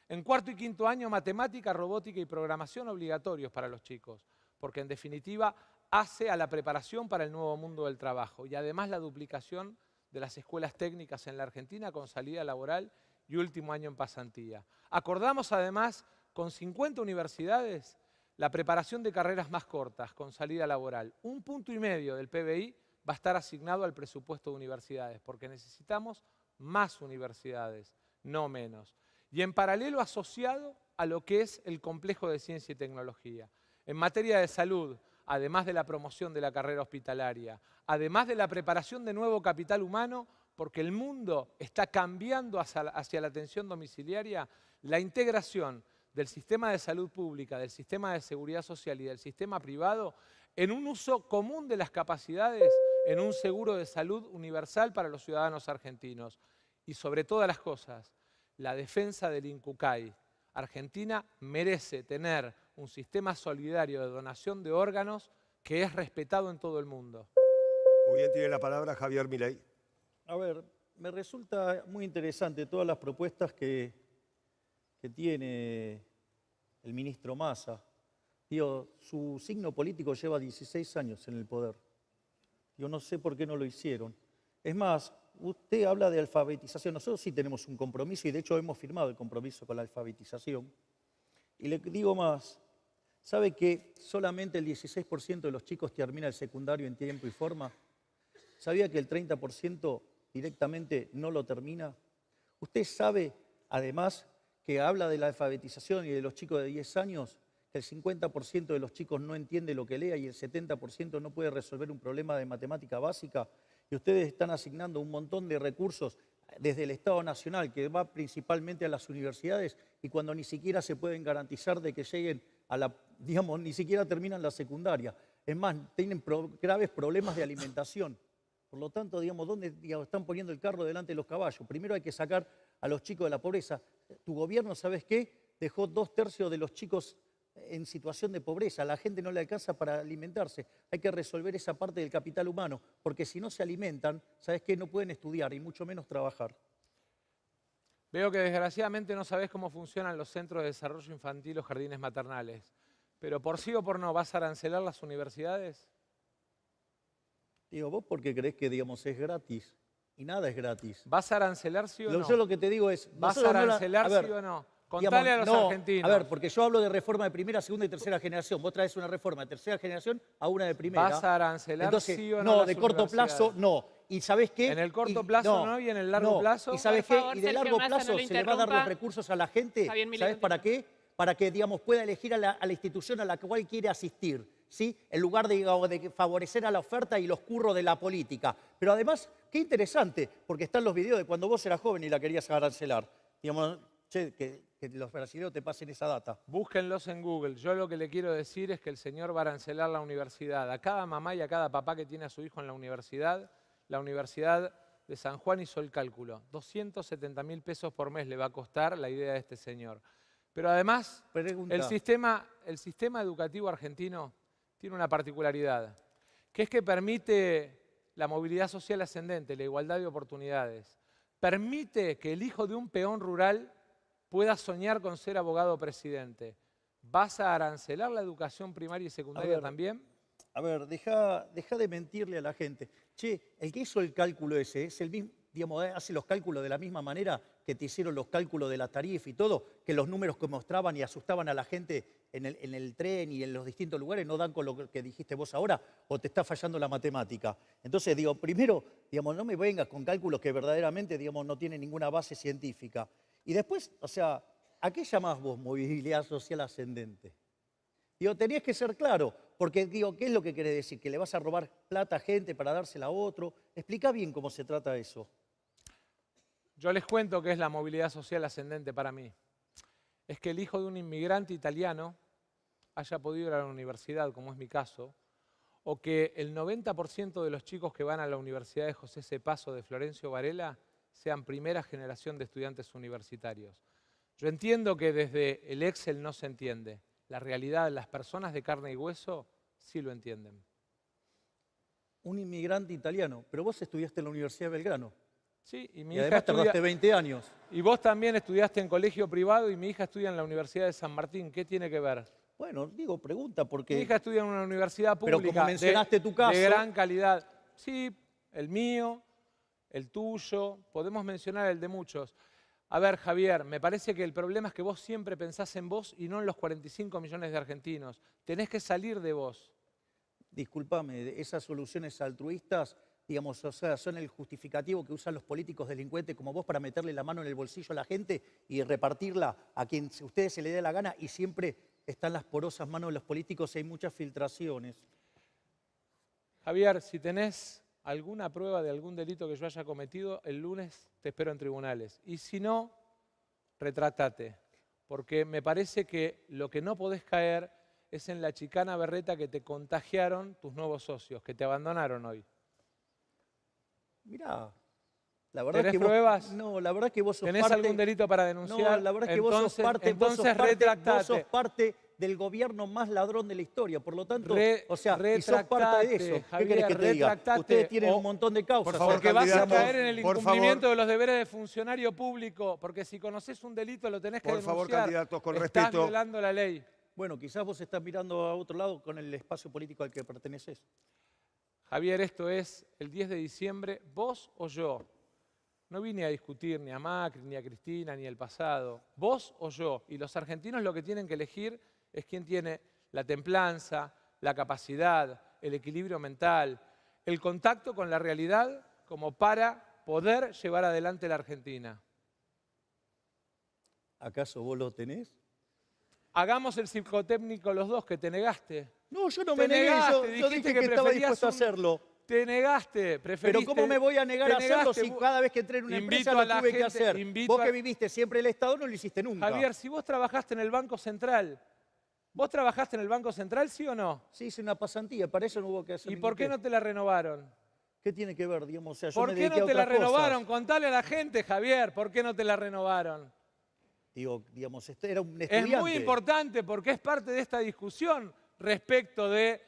En cuarto y quinto año, matemática, robótica y programación obligatorios para los chicos, porque en definitiva hace a la preparación para el nuevo mundo del trabajo y además la duplicación de las escuelas técnicas en la Argentina con salida laboral y último año en pasantía. Acordamos además con 50 universidades la preparación de carreras más cortas con salida laboral. 1,5 puntos del PBI va a estar asignado al presupuesto de universidades, porque necesitamos más universidades, no menos. Y en paralelo asociado a lo que es el complejo de ciencia y tecnología. En materia de salud, además de la promoción de la carrera hospitalaria, además de la preparación de nuevo capital humano, porque el mundo está cambiando hacia la atención domiciliaria, la integración del sistema de salud pública, del sistema de seguridad social y del sistema privado en un uso común de las capacidades, en un seguro de salud universal para los ciudadanos argentinos. Y sobre todas las cosas, la defensa del INCUCAI. Argentina merece tener un sistema solidario de donación de órganos que es respetado en todo el mundo. Muy bien, tiene la palabra Javier Milei. A ver, me resulta muy interesante todas las propuestas que tiene el ministro Massa. Digo, su signo político lleva 16 años en el poder. Yo no sé por qué no lo hicieron. Es más, usted habla de alfabetización. Nosotros sí tenemos un compromiso y de hecho hemos firmado el compromiso con la alfabetización. Y le digo más, ¿sabe que solamente el 16% de los chicos termina el secundario en tiempo y forma? ¿Sabía que el 30% directamente no lo termina? Usted sabe, además, que habla de la alfabetización y de los chicos de 10 años, que el 50% de los chicos no entiende lo que lea y el 70% no puede resolver un problema de matemática básica. Y ustedes están asignando un montón de recursos desde el Estado Nacional, que va principalmente a las universidades, y cuando ni siquiera se pueden garantizar de que lleguen a la, digamos, ni siquiera terminan la secundaria. Es más, tienen graves problemas de alimentación. Por lo tanto, digamos, ¿dónde están poniendo el carro delante de los caballos? Primero hay que sacar a los chicos de la pobreza. Tu gobierno, ¿sabes qué? Dejó 2/3 de los chicos en situación de pobreza. La gente no le alcanza para alimentarse. Hay que resolver esa parte del capital humano, porque si no se alimentan, ¿sabes qué? No pueden estudiar y mucho menos trabajar. Veo que desgraciadamente no sabés cómo funcionan los centros de desarrollo infantil o jardines maternales. Pero por sí o por no, ¿vas a arancelar las universidades? Digo, ¿vos por qué creés que, digamos, es gratis? Y nada es gratis. ¿Vas a arancelar sí o no? Yo lo que te digo es... ¿Vas a arancelar sí o no? Contale a los argentinos. A ver, porque yo hablo de reforma de primera, segunda y tercera generación. Vos traes una reforma de tercera generación a una de primera. ¿Vas a arancelar Entonces, sí o no? No, de corto plazo, no. ¿Y sabés qué? En el corto plazo no, y en el largo plazo. ¿Y sabés Por qué? favor, Y de Sergio largo Massa, plazo no lo se le va a dar los interrumpa. recursos a la gente. Javier Milei, ¿Sabés para continúa. qué? Para que, digamos, pueda elegir a la institución a la cual quiere asistir, ¿sí? En lugar de, digamos, de favorecer a la oferta y los curros de la política. Pero además, qué interesante, porque están los videos de cuando vos eras joven y la querías arancelar. Digamos, che, que los brasileños te pasen esa data. Búsquenlos en Google. Yo lo que le quiero decir es que el señor va a arancelar la universidad. A cada mamá y a cada papá que tiene a su hijo en la Universidad de San Juan hizo el cálculo. 270.000 pesos por mes le va a costar la idea de este señor. Pero además, Pregunta. el sistema educativo argentino tiene una particularidad, que es que permite la movilidad social ascendente, la igualdad de oportunidades. Permite que el hijo de un peón rural pueda soñar con ser abogado presidente. ¿Vas a arancelar la educación primaria y secundaria también? A ver, deja de mentirle a la gente. Che, el que hizo el cálculo ese es el mismo, digamos, hace los cálculos de la misma manera que te hicieron los cálculos de la tarifa y todo, que los números que mostraban y asustaban a la gente en el tren y en los distintos lugares no dan con lo que dijiste vos ahora, o te está fallando la matemática. Entonces, digo, primero, digamos, no me vengas con cálculos que verdaderamente, digamos, no tienen ninguna base científica. Y después, o sea, ¿a qué llamás vos movilidad social ascendente? Digo, tenías que ser claro, porque digo, ¿qué es lo que querés decir? ¿Que le vas a robar plata a gente para dársela a otro? Explica bien cómo se trata eso. Yo les cuento qué es la movilidad social ascendente para mí. Es que el hijo de un inmigrante italiano haya podido ir a la universidad, como es mi caso, o que el 90% de los chicos que van a la Universidad de José C. Paso de Florencio Varela sean primera generación de estudiantes universitarios. Yo entiendo que desde el Excel no se entiende. La realidad, las personas de carne y hueso sí lo entienden. Un inmigrante italiano, pero vos estudiaste en la Universidad de Belgrano. Sí, y mi Y hija además estudia... tardaste 20 años. Y vos también estudiaste en colegio privado y mi hija estudia en la Universidad de San Martín. ¿Qué tiene que ver? Bueno, digo, pregunta, porque... Mi hija estudia en una universidad Pero pública como mencionaste tu caso... de gran calidad. Sí, el mío, el tuyo, podemos mencionar el de muchos. A ver, Javier, me parece que el problema es que vos siempre pensás en vos y no en los 45 millones de argentinos. Tenés que salir de vos. Discúlpame, esas soluciones altruistas, digamos, o sea, son el justificativo que usan los políticos delincuentes como vos para meterle la mano en el bolsillo a la gente y repartirla a quien a ustedes se le dé la gana, y siempre están las porosas manos de los políticos y hay muchas filtraciones. Javier, si tenés alguna prueba de algún delito que yo haya cometido, el lunes te espero en tribunales. Y si no, retrátate, porque me parece que lo que no podés caer es en la chicana berreta que te contagiaron tus nuevos socios, que te abandonaron hoy. Mirá, la verdad ¿Tenés que vos, pruebas? no, la verdad que vos sos ¿Tenés parte... algún delito para denunciar? No, la verdad es que vos sos Retractate. vos sos parte del gobierno más ladrón de la historia, por lo tanto, o sea, y sos retractate, parte de eso. ¿Qué Javier, querés que te diga? retractate. Ustedes tienen un montón de causas. Por favor, Porque vas a candidatos, caer en el por incumplimiento favor. de los deberes de funcionario público, porque si conoces un delito lo tenés que Por denunciar. favor, candidatos, con Estás respeto. violando la ley. Bueno, quizás vos estás mirando a otro lado con el espacio político al que perteneces. Javier, esto es el 10 de diciembre, vos o yo. No vine a discutir ni a Macri, ni a Cristina, ni el pasado. Vos o yo. Y los argentinos lo que tienen que elegir es quién tiene la templanza, la capacidad, el equilibrio mental, el contacto con la realidad como para poder llevar adelante la Argentina. ¿Acaso vos lo tenés? Hagamos el psicotécnico los dos, que te negaste. No, yo no Te me negué, negaste, yo dijiste dije que que estaba preferías dispuesto a un- hacerlo. Te negaste, preferiste... Pero ¿cómo me voy a negar te a hacerlo negaste, si vos- cada vez que entré en una Invito empresa a lo la tuve que gente- hacer? invito Vos a- que viviste siempre el Estado no lo hiciste nunca. Javier, si vos trabajaste en el Banco Central, ¿vos trabajaste en el Banco Central, sí o no? Sí, hice una pasantía, para eso no hubo que hacer ¿Y ningún por qué test. no te la renovaron? ¿Qué tiene que ver, digamos? O sea, yo ¿Por me qué dediqué no a te la otras cosas. renovaron? Contale a la gente, Javier, ¿por qué no te la renovaron? Digo, digamos, este era un Es estudiante. muy importante porque es parte de esta discusión respecto del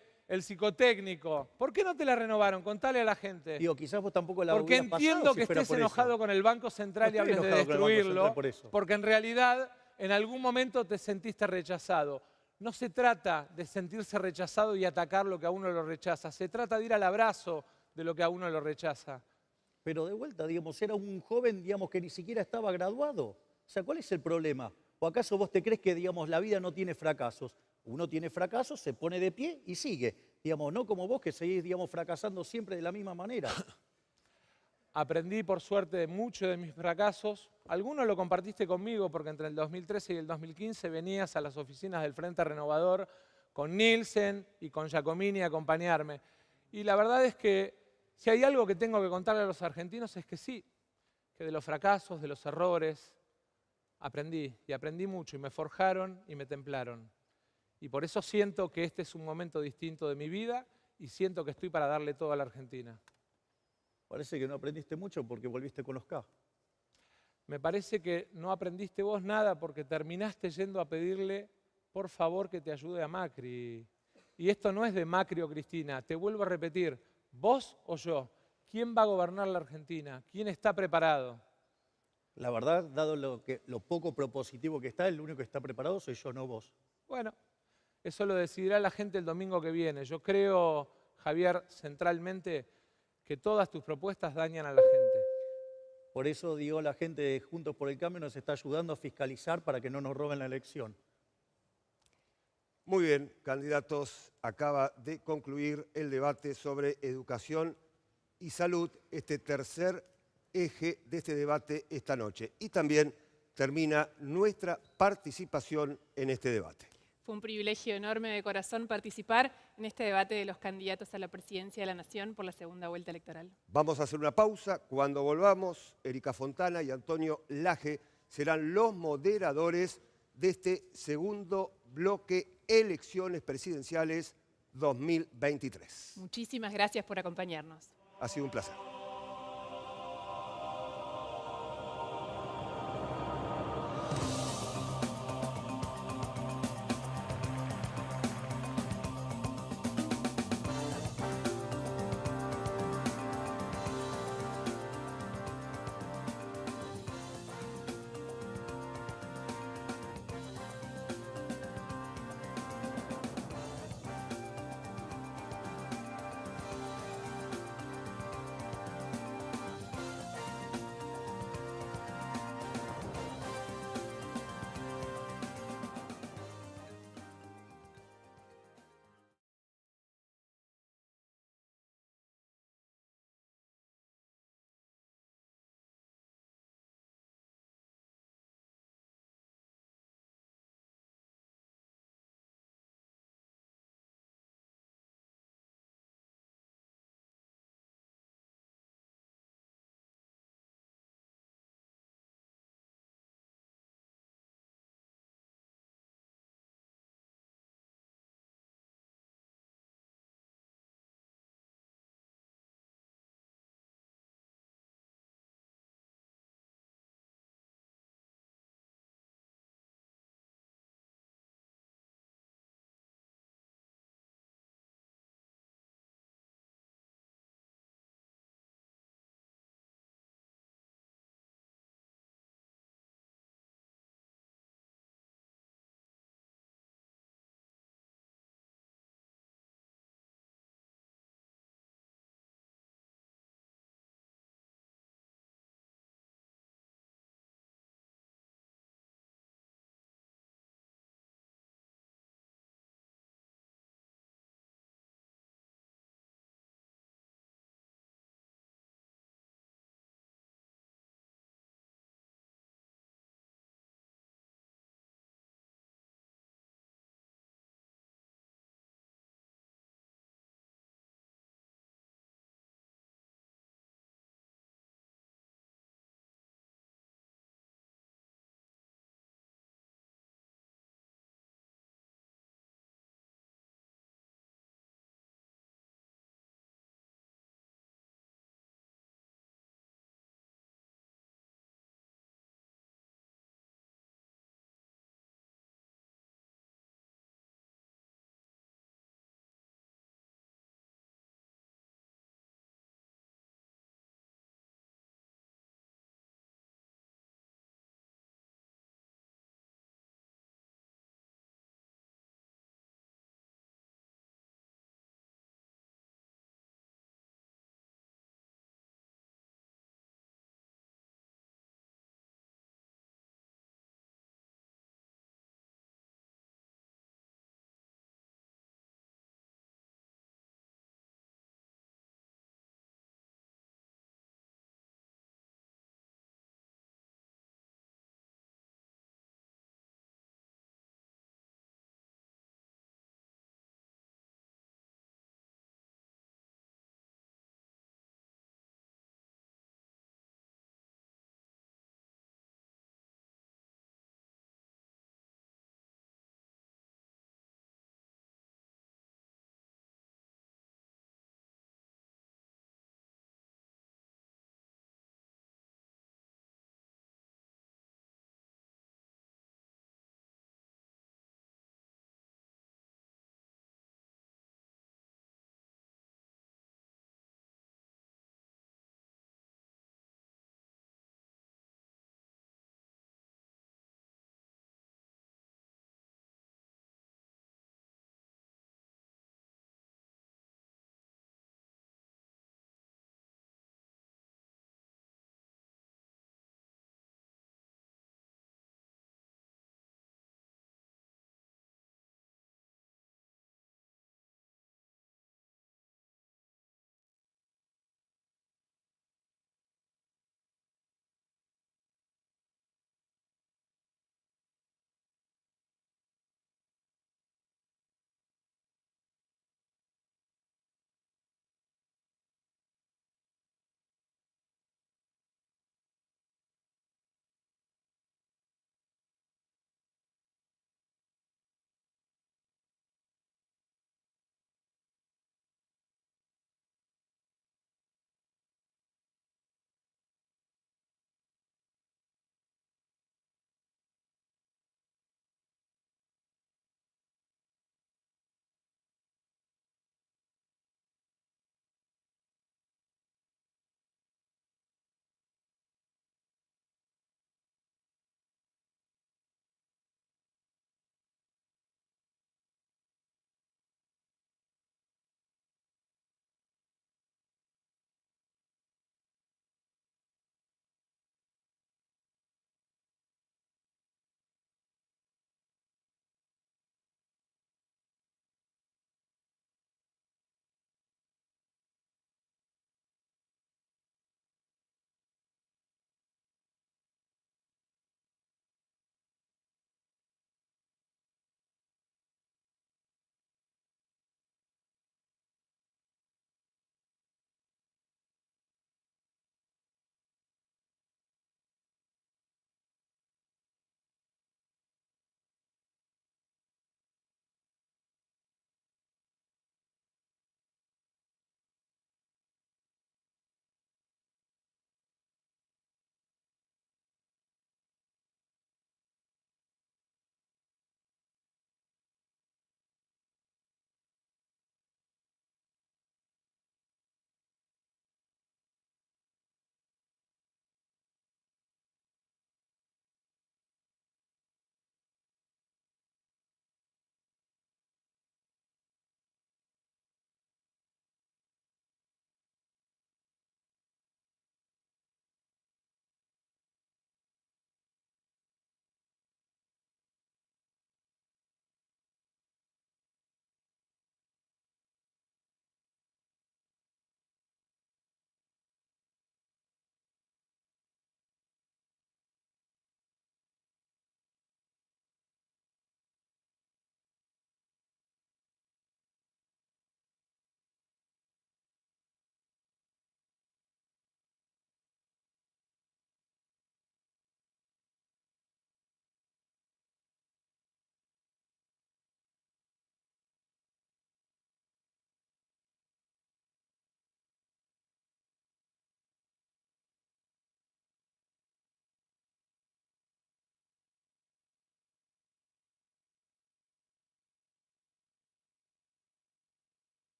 psicotécnico. ¿Por qué no te la renovaron? Contale a la gente. Digo, quizás vos tampoco la Porque hubieras pasado entiendo si que fuera estés por enojado eso. con el Banco Central No y estoy hables de enojado con el Banco destruirlo, Central por eso. porque en realidad en algún momento te sentiste rechazado. No se trata de sentirse rechazado y atacar lo que a uno lo rechaza. Se trata de ir al abrazo de lo que a uno lo rechaza. Pero de vuelta, digamos, era un joven, digamos, que ni siquiera estaba graduado. O sea, ¿cuál es el problema? ¿O acaso vos te crees que, digamos, la vida no tiene fracasos? Uno tiene fracasos, se pone de pie y sigue. Digamos, no como vos que seguís, digamos, fracasando siempre de la misma manera. Aprendí, por suerte, de muchos de mis fracasos. Algunos lo compartiste conmigo porque entre el 2013 y el 2015 venías a las oficinas del Frente Renovador con Nielsen y con Giacomini a acompañarme. Y la verdad es que si hay algo que tengo que contarle a los argentinos es que sí, que de los fracasos, de los errores, aprendí. Y aprendí mucho y me forjaron y me templaron. Y por eso siento que este es un momento distinto de mi vida y siento que estoy para darle todo a la Argentina. Parece que no aprendiste mucho porque volviste con los K. Me parece que no aprendiste vos nada porque terminaste yendo a pedirle, por favor, que te ayude a Macri. Y esto no es de Macri o Cristina. Te vuelvo a repetir, vos o yo. ¿Quién va a gobernar la Argentina? ¿Quién está preparado? La verdad, dado lo poco propositivo que está, el único que está preparado soy yo, no vos. Bueno, eso lo decidirá la gente el domingo que viene. Yo creo, Javier, centralmente, que todas tus propuestas dañan a la gente. Por eso, digo, la gente de Juntos por el Cambio nos está ayudando a fiscalizar para que no nos roben la elección. Muy bien, candidatos, acaba de concluir el debate sobre educación y salud, este tercer eje de este debate esta noche. Y también termina nuestra participación en este debate. Fue un privilegio enorme de corazón participar en este debate de los candidatos a la presidencia de la Nación por la segunda vuelta electoral. Vamos a hacer una pausa. Cuando volvamos, Erika Fontana y Antonio Laje serán los moderadores de este segundo bloque Elecciones Presidenciales 2023. Muchísimas gracias por acompañarnos. Ha sido un placer.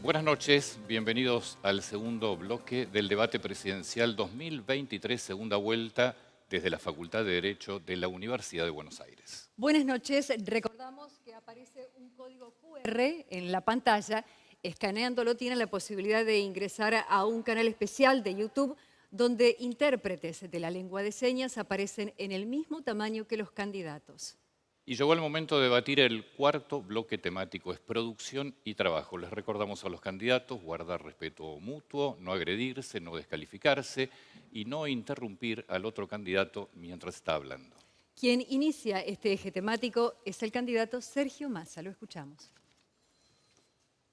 Buenas noches, bienvenidos al segundo bloque del debate presidencial 2023, segunda vuelta, desde la Facultad de Derecho de la Universidad de Buenos Aires. Buenas noches, recordamos que aparece un código QR en la pantalla. Escaneándolo tienen la posibilidad de ingresar a un canal especial de YouTube donde intérpretes de la lengua de señas aparecen en el mismo tamaño que los candidatos. Y llegó el momento de debatir el cuarto bloque temático, es producción y trabajo. Les recordamos a los candidatos guardar respeto mutuo, no agredirse, no descalificarse y no interrumpir al otro candidato mientras está hablando. Quien inicia este eje temático es el candidato Sergio Massa. Lo escuchamos.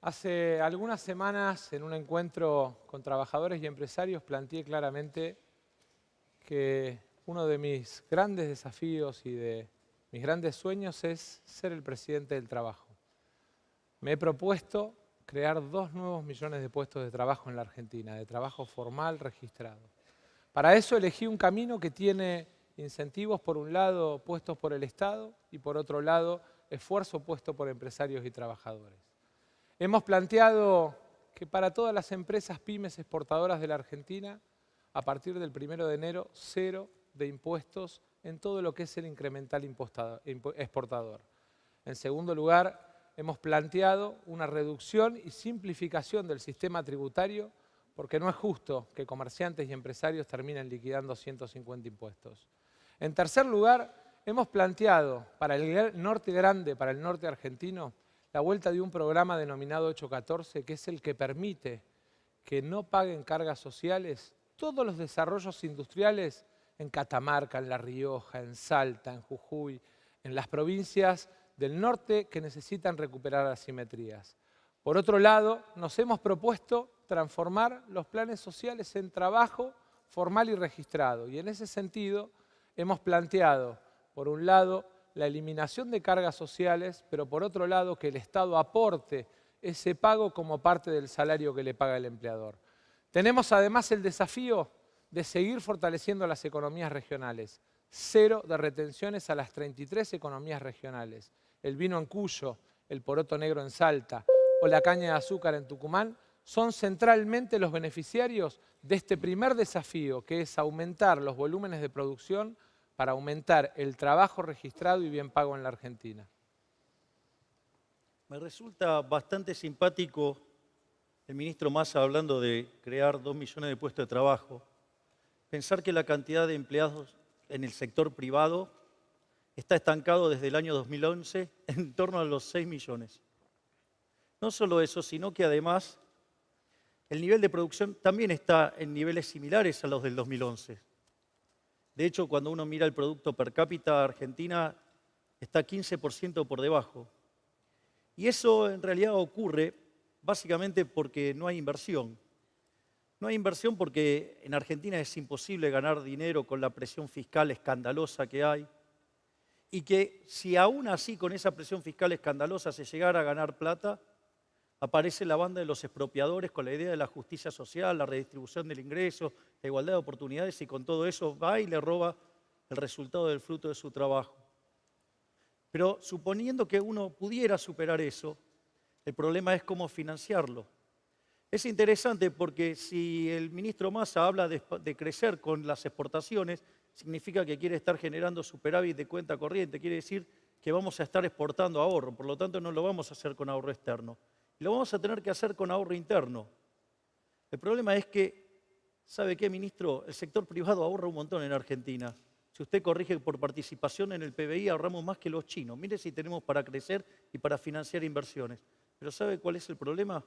Hace algunas semanas, en un encuentro con trabajadores y empresarios, planteé claramente que uno de mis grandes desafíos y de mis grandes sueños es ser el presidente del trabajo. Me he propuesto crear 2 nuevos millones de puestos de trabajo en la Argentina, de trabajo formal registrado. Para eso elegí un camino que tiene incentivos, por un lado, puestos por el Estado y por otro lado, esfuerzo puesto por empresarios y trabajadores. Hemos planteado que para todas las empresas pymes exportadoras de la Argentina, a partir del 1 de enero, 0 de impuestos en todo lo que es el incremental exportador. En segundo lugar, hemos planteado una reducción y simplificación del sistema tributario porque no es justo que comerciantes y empresarios terminen liquidando 150 impuestos. En tercer lugar, hemos planteado para el norte grande, para el norte argentino, la vuelta de un programa denominado 814, que es el que permite que no paguen cargas sociales todos los desarrollos industriales en Catamarca, en La Rioja, en Salta, en Jujuy, en las provincias del norte que necesitan recuperar asimetrías. Por otro lado, nos hemos propuesto transformar los planes sociales en trabajo formal y registrado. Y en ese sentido hemos planteado, por un lado, la eliminación de cargas sociales, pero por otro lado que el Estado aporte ese pago como parte del salario que le paga el empleador. Tenemos además el desafío de seguir fortaleciendo las economías regionales. 0 de retenciones a las 33 economías regionales. El vino en Cuyo, el poroto negro en Salta o la caña de azúcar en Tucumán son centralmente los beneficiarios de este primer desafío, que es aumentar los volúmenes de producción para aumentar el trabajo registrado y bien pago en la Argentina. Me resulta bastante simpático el ministro Massa hablando de crear 2 millones de puestos de trabajo. Pensar que la cantidad de empleados en el sector privado está estancado desde el año 2011 en torno a los 6 millones. No solo eso, sino que además el nivel de producción también está en niveles similares a los del 2011. De hecho, cuando uno mira el producto per cápita, Argentina está 15% por debajo. Y eso en realidad ocurre básicamente porque no hay inversión. No hay inversión porque en Argentina es imposible ganar dinero con la presión fiscal escandalosa que hay. Y que si aún así con esa presión fiscal escandalosa se llegara a ganar plata, aparece la banda de los expropiadores con la idea de la justicia social, la redistribución del ingreso, la igualdad de oportunidades y con todo eso va y le roba el resultado del fruto de su trabajo. Pero suponiendo que uno pudiera superar eso, el problema es cómo financiarlo. Es interesante porque si el ministro Massa habla de crecer con las exportaciones, significa que quiere estar generando superávit de cuenta corriente, quiere decir que vamos a estar exportando ahorro, por lo tanto no lo vamos a hacer con ahorro externo. Lo vamos a tener que hacer con ahorro interno. El problema es que, ¿sabe qué, ministro? El sector privado ahorra un montón en Argentina. Si usted corrige por participación en el PBI, ahorramos más que los chinos. Mire si tenemos para crecer y para financiar inversiones. Pero ¿sabe cuál es el problema?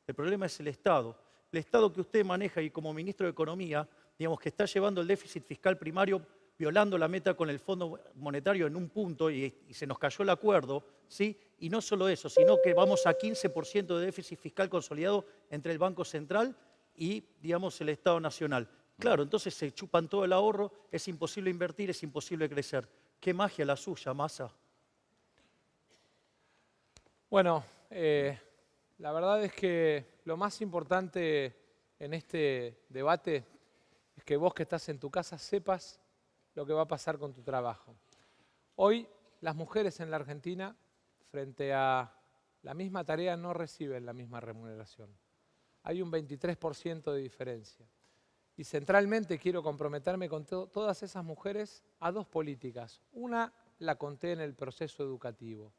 El problema es el Estado. El Estado que usted maneja y como ministro de Economía, digamos que está llevando el déficit fiscal primario, violando la meta con el Fondo Monetario en un punto y se nos cayó el acuerdo, ¿sí? Y no solo eso, sino que vamos a 15% de déficit fiscal consolidado entre el Banco Central y, digamos, el Estado Nacional. Claro, entonces se chupan todo el ahorro, es imposible invertir, es imposible crecer. ¿Qué magia la suya, Massa? Bueno, la verdad es que lo más importante en este debate es que vos que estás en tu casa sepas lo que va a pasar con tu trabajo. Hoy las mujeres en la Argentina, frente a la misma tarea no reciben la misma remuneración. Hay un 23% de diferencia. Y centralmente quiero comprometerme con todas esas mujeres a dos políticas. Una la conté en el proceso educativo,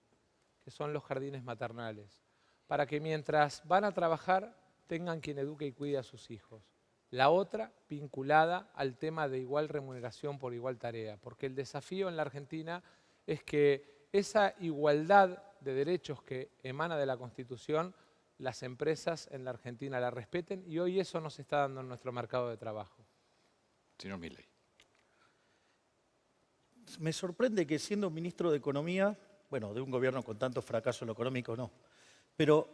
que son los jardines maternales, para que mientras van a trabajar tengan quien eduque y cuide a sus hijos. La otra vinculada al tema de igual remuneración por igual tarea, porque el desafío en la Argentina es que esa igualdad de derechos que emana de la Constitución, las empresas en la Argentina la respeten, y hoy eso no se está dando en nuestro mercado de trabajo. Señor Milei. Me sorprende que siendo ministro de Economía, bueno, de un gobierno con tanto fracaso en lo económico no, pero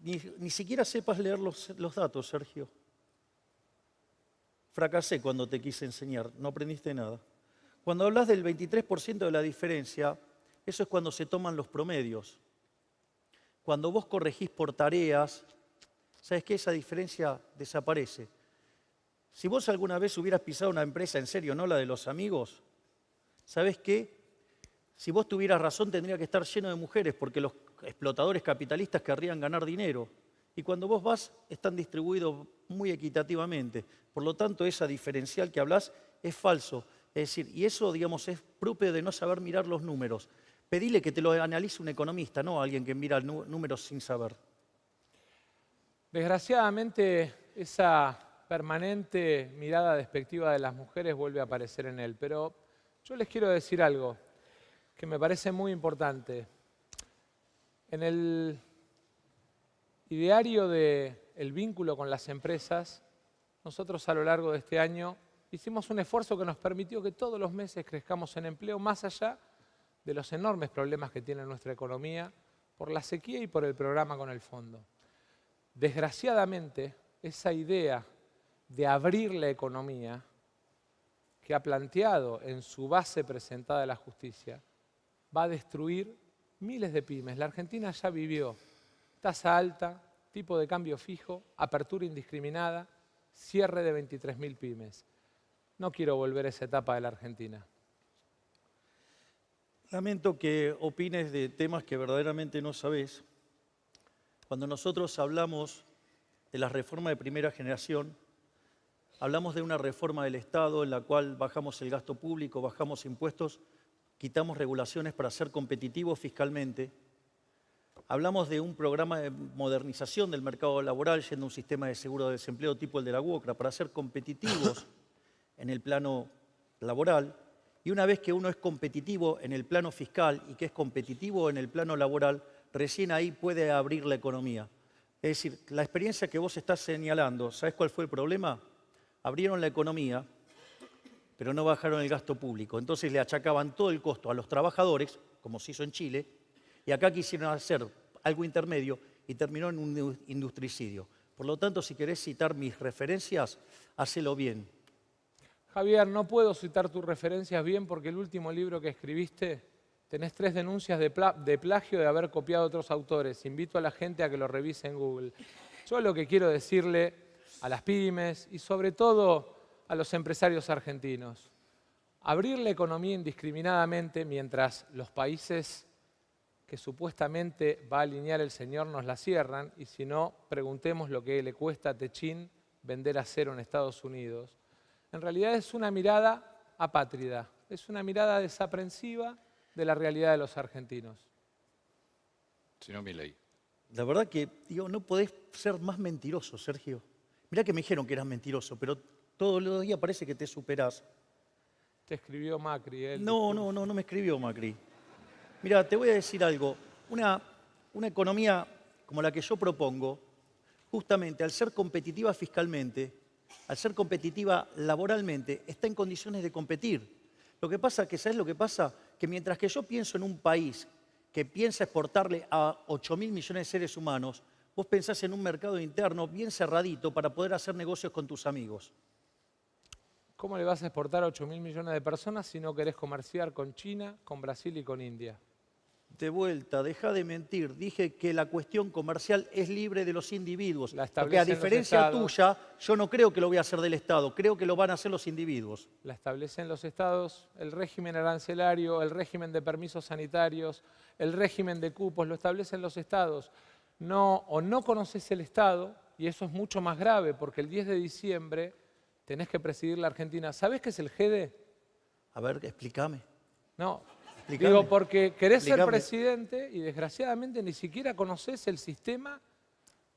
ni siquiera sepas leer los datos, Sergio. Fracasé cuando te quise enseñar, no aprendiste nada. Cuando hablas del 23% de la diferencia, eso es cuando se toman los promedios. Cuando vos corregís por tareas, ¿sabes qué? Esa diferencia desaparece. Si vos alguna vez hubieras pisado una empresa en serio, no la de los amigos, ¿sabes qué? Si vos tuvieras razón tendría que estar lleno de mujeres porque los explotadores capitalistas querrían ganar dinero. Y cuando vos vas, están distribuidos muy equitativamente. Por lo tanto, esa diferencial que hablas es falso. Es decir, y eso, digamos, es propio de no saber mirar los números. Pedile que te lo analice un economista, no alguien que mira números sin saber. Desgraciadamente, esa permanente mirada despectiva de las mujeres vuelve a aparecer en él. Pero yo les quiero decir algo que me parece muy importante. En el ideario del vínculo con las empresas, nosotros a lo largo de este año hicimos un esfuerzo que nos permitió que todos los meses crezcamos en empleo, más allá de los enormes problemas que tiene nuestra economía por la sequía y por el programa con el fondo. Desgraciadamente, esa idea de abrir la economía que ha planteado en su base presentada la justicia va a destruir miles de pymes. La Argentina ya vivió tasa alta, tipo de cambio fijo, apertura indiscriminada, cierre de 23.000 pymes. No quiero volver a esa etapa de la Argentina. Lamento que opines de temas que verdaderamente no sabés. Cuando nosotros hablamos de la reforma de primera generación, hablamos de una reforma del Estado en la cual bajamos el gasto público, bajamos impuestos, quitamos regulaciones para ser competitivos fiscalmente. Hablamos de un programa de modernización del mercado laboral, yendo a un sistema de seguro de desempleo tipo el de la UOCRA, para ser competitivos en el plano laboral. Y una vez que uno es competitivo en el plano fiscal y que es competitivo en el plano laboral, recién ahí puede abrir la economía. Es decir, la experiencia que vos estás señalando, ¿sabés cuál fue el problema? Abrieron la economía, pero no bajaron el gasto público. Entonces le achacaban todo el costo a los trabajadores, como se hizo en Chile, y acá quisieron hacer algo intermedio y terminó en un industricidio. Por lo tanto, si querés citar mis referencias, hacelo bien. Javier, no puedo citar tus referencias bien porque el último libro que escribiste tenés 3 denuncias de plagio de haber copiado a otros autores. Invito a la gente a que lo revise en Google. Yo lo que quiero decirle a las pymes y sobre todo a los empresarios argentinos, abrir la economía indiscriminadamente mientras los países que supuestamente va a alinear el señor nos la cierran, y si no, preguntemos lo que le cuesta a Techín vender acero en Estados Unidos. En realidad es una mirada apátrida, es una mirada desaprensiva de la realidad de los argentinos. Señor Milei. La verdad que, digo, no podés ser más mentiroso, Sergio. Mirá que me dijeron que eras mentiroso, pero todos los días parece que te superás. Te escribió Macri, ¿eh? No me escribió Macri. Mira, te voy a decir algo. Una economía como la que yo propongo, justamente al ser competitiva fiscalmente, al ser competitiva laboralmente, está en condiciones de competir. Lo que pasa que, ¿sabes lo que pasa? Que mientras que yo pienso en un país que piensa exportarle a 8.000 millones de seres humanos, vos pensás en un mercado interno bien cerradito para poder hacer negocios con tus amigos. ¿Cómo le vas a exportar a 8.000 millones de personas si no querés comerciar con China, con Brasil y con India? De vuelta, deja de mentir. Dije que la cuestión comercial es libre de los individuos. La Porque a establecen los diferencia estados. tuya, yo no creo que lo voy a hacer del Estado, creo que lo van a hacer los individuos. La establecen los estados, el régimen arancelario, el régimen de permisos sanitarios, el régimen de cupos, lo establecen los estados. O no conoces el Estado, y eso es mucho más grave, porque el 10 de diciembre tenés que presidir la Argentina. ¿Sabés qué es el GEDE? A ver, explícame. No, Explícame. digo porque querés ser Explícame. presidente y desgraciadamente ni siquiera conocés el sistema.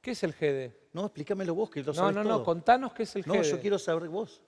¿Qué es el GEDE? No, explícamelo vos, que lo No, sabés no, todo. no, contanos qué es el No, GEDE. yo quiero saber vos.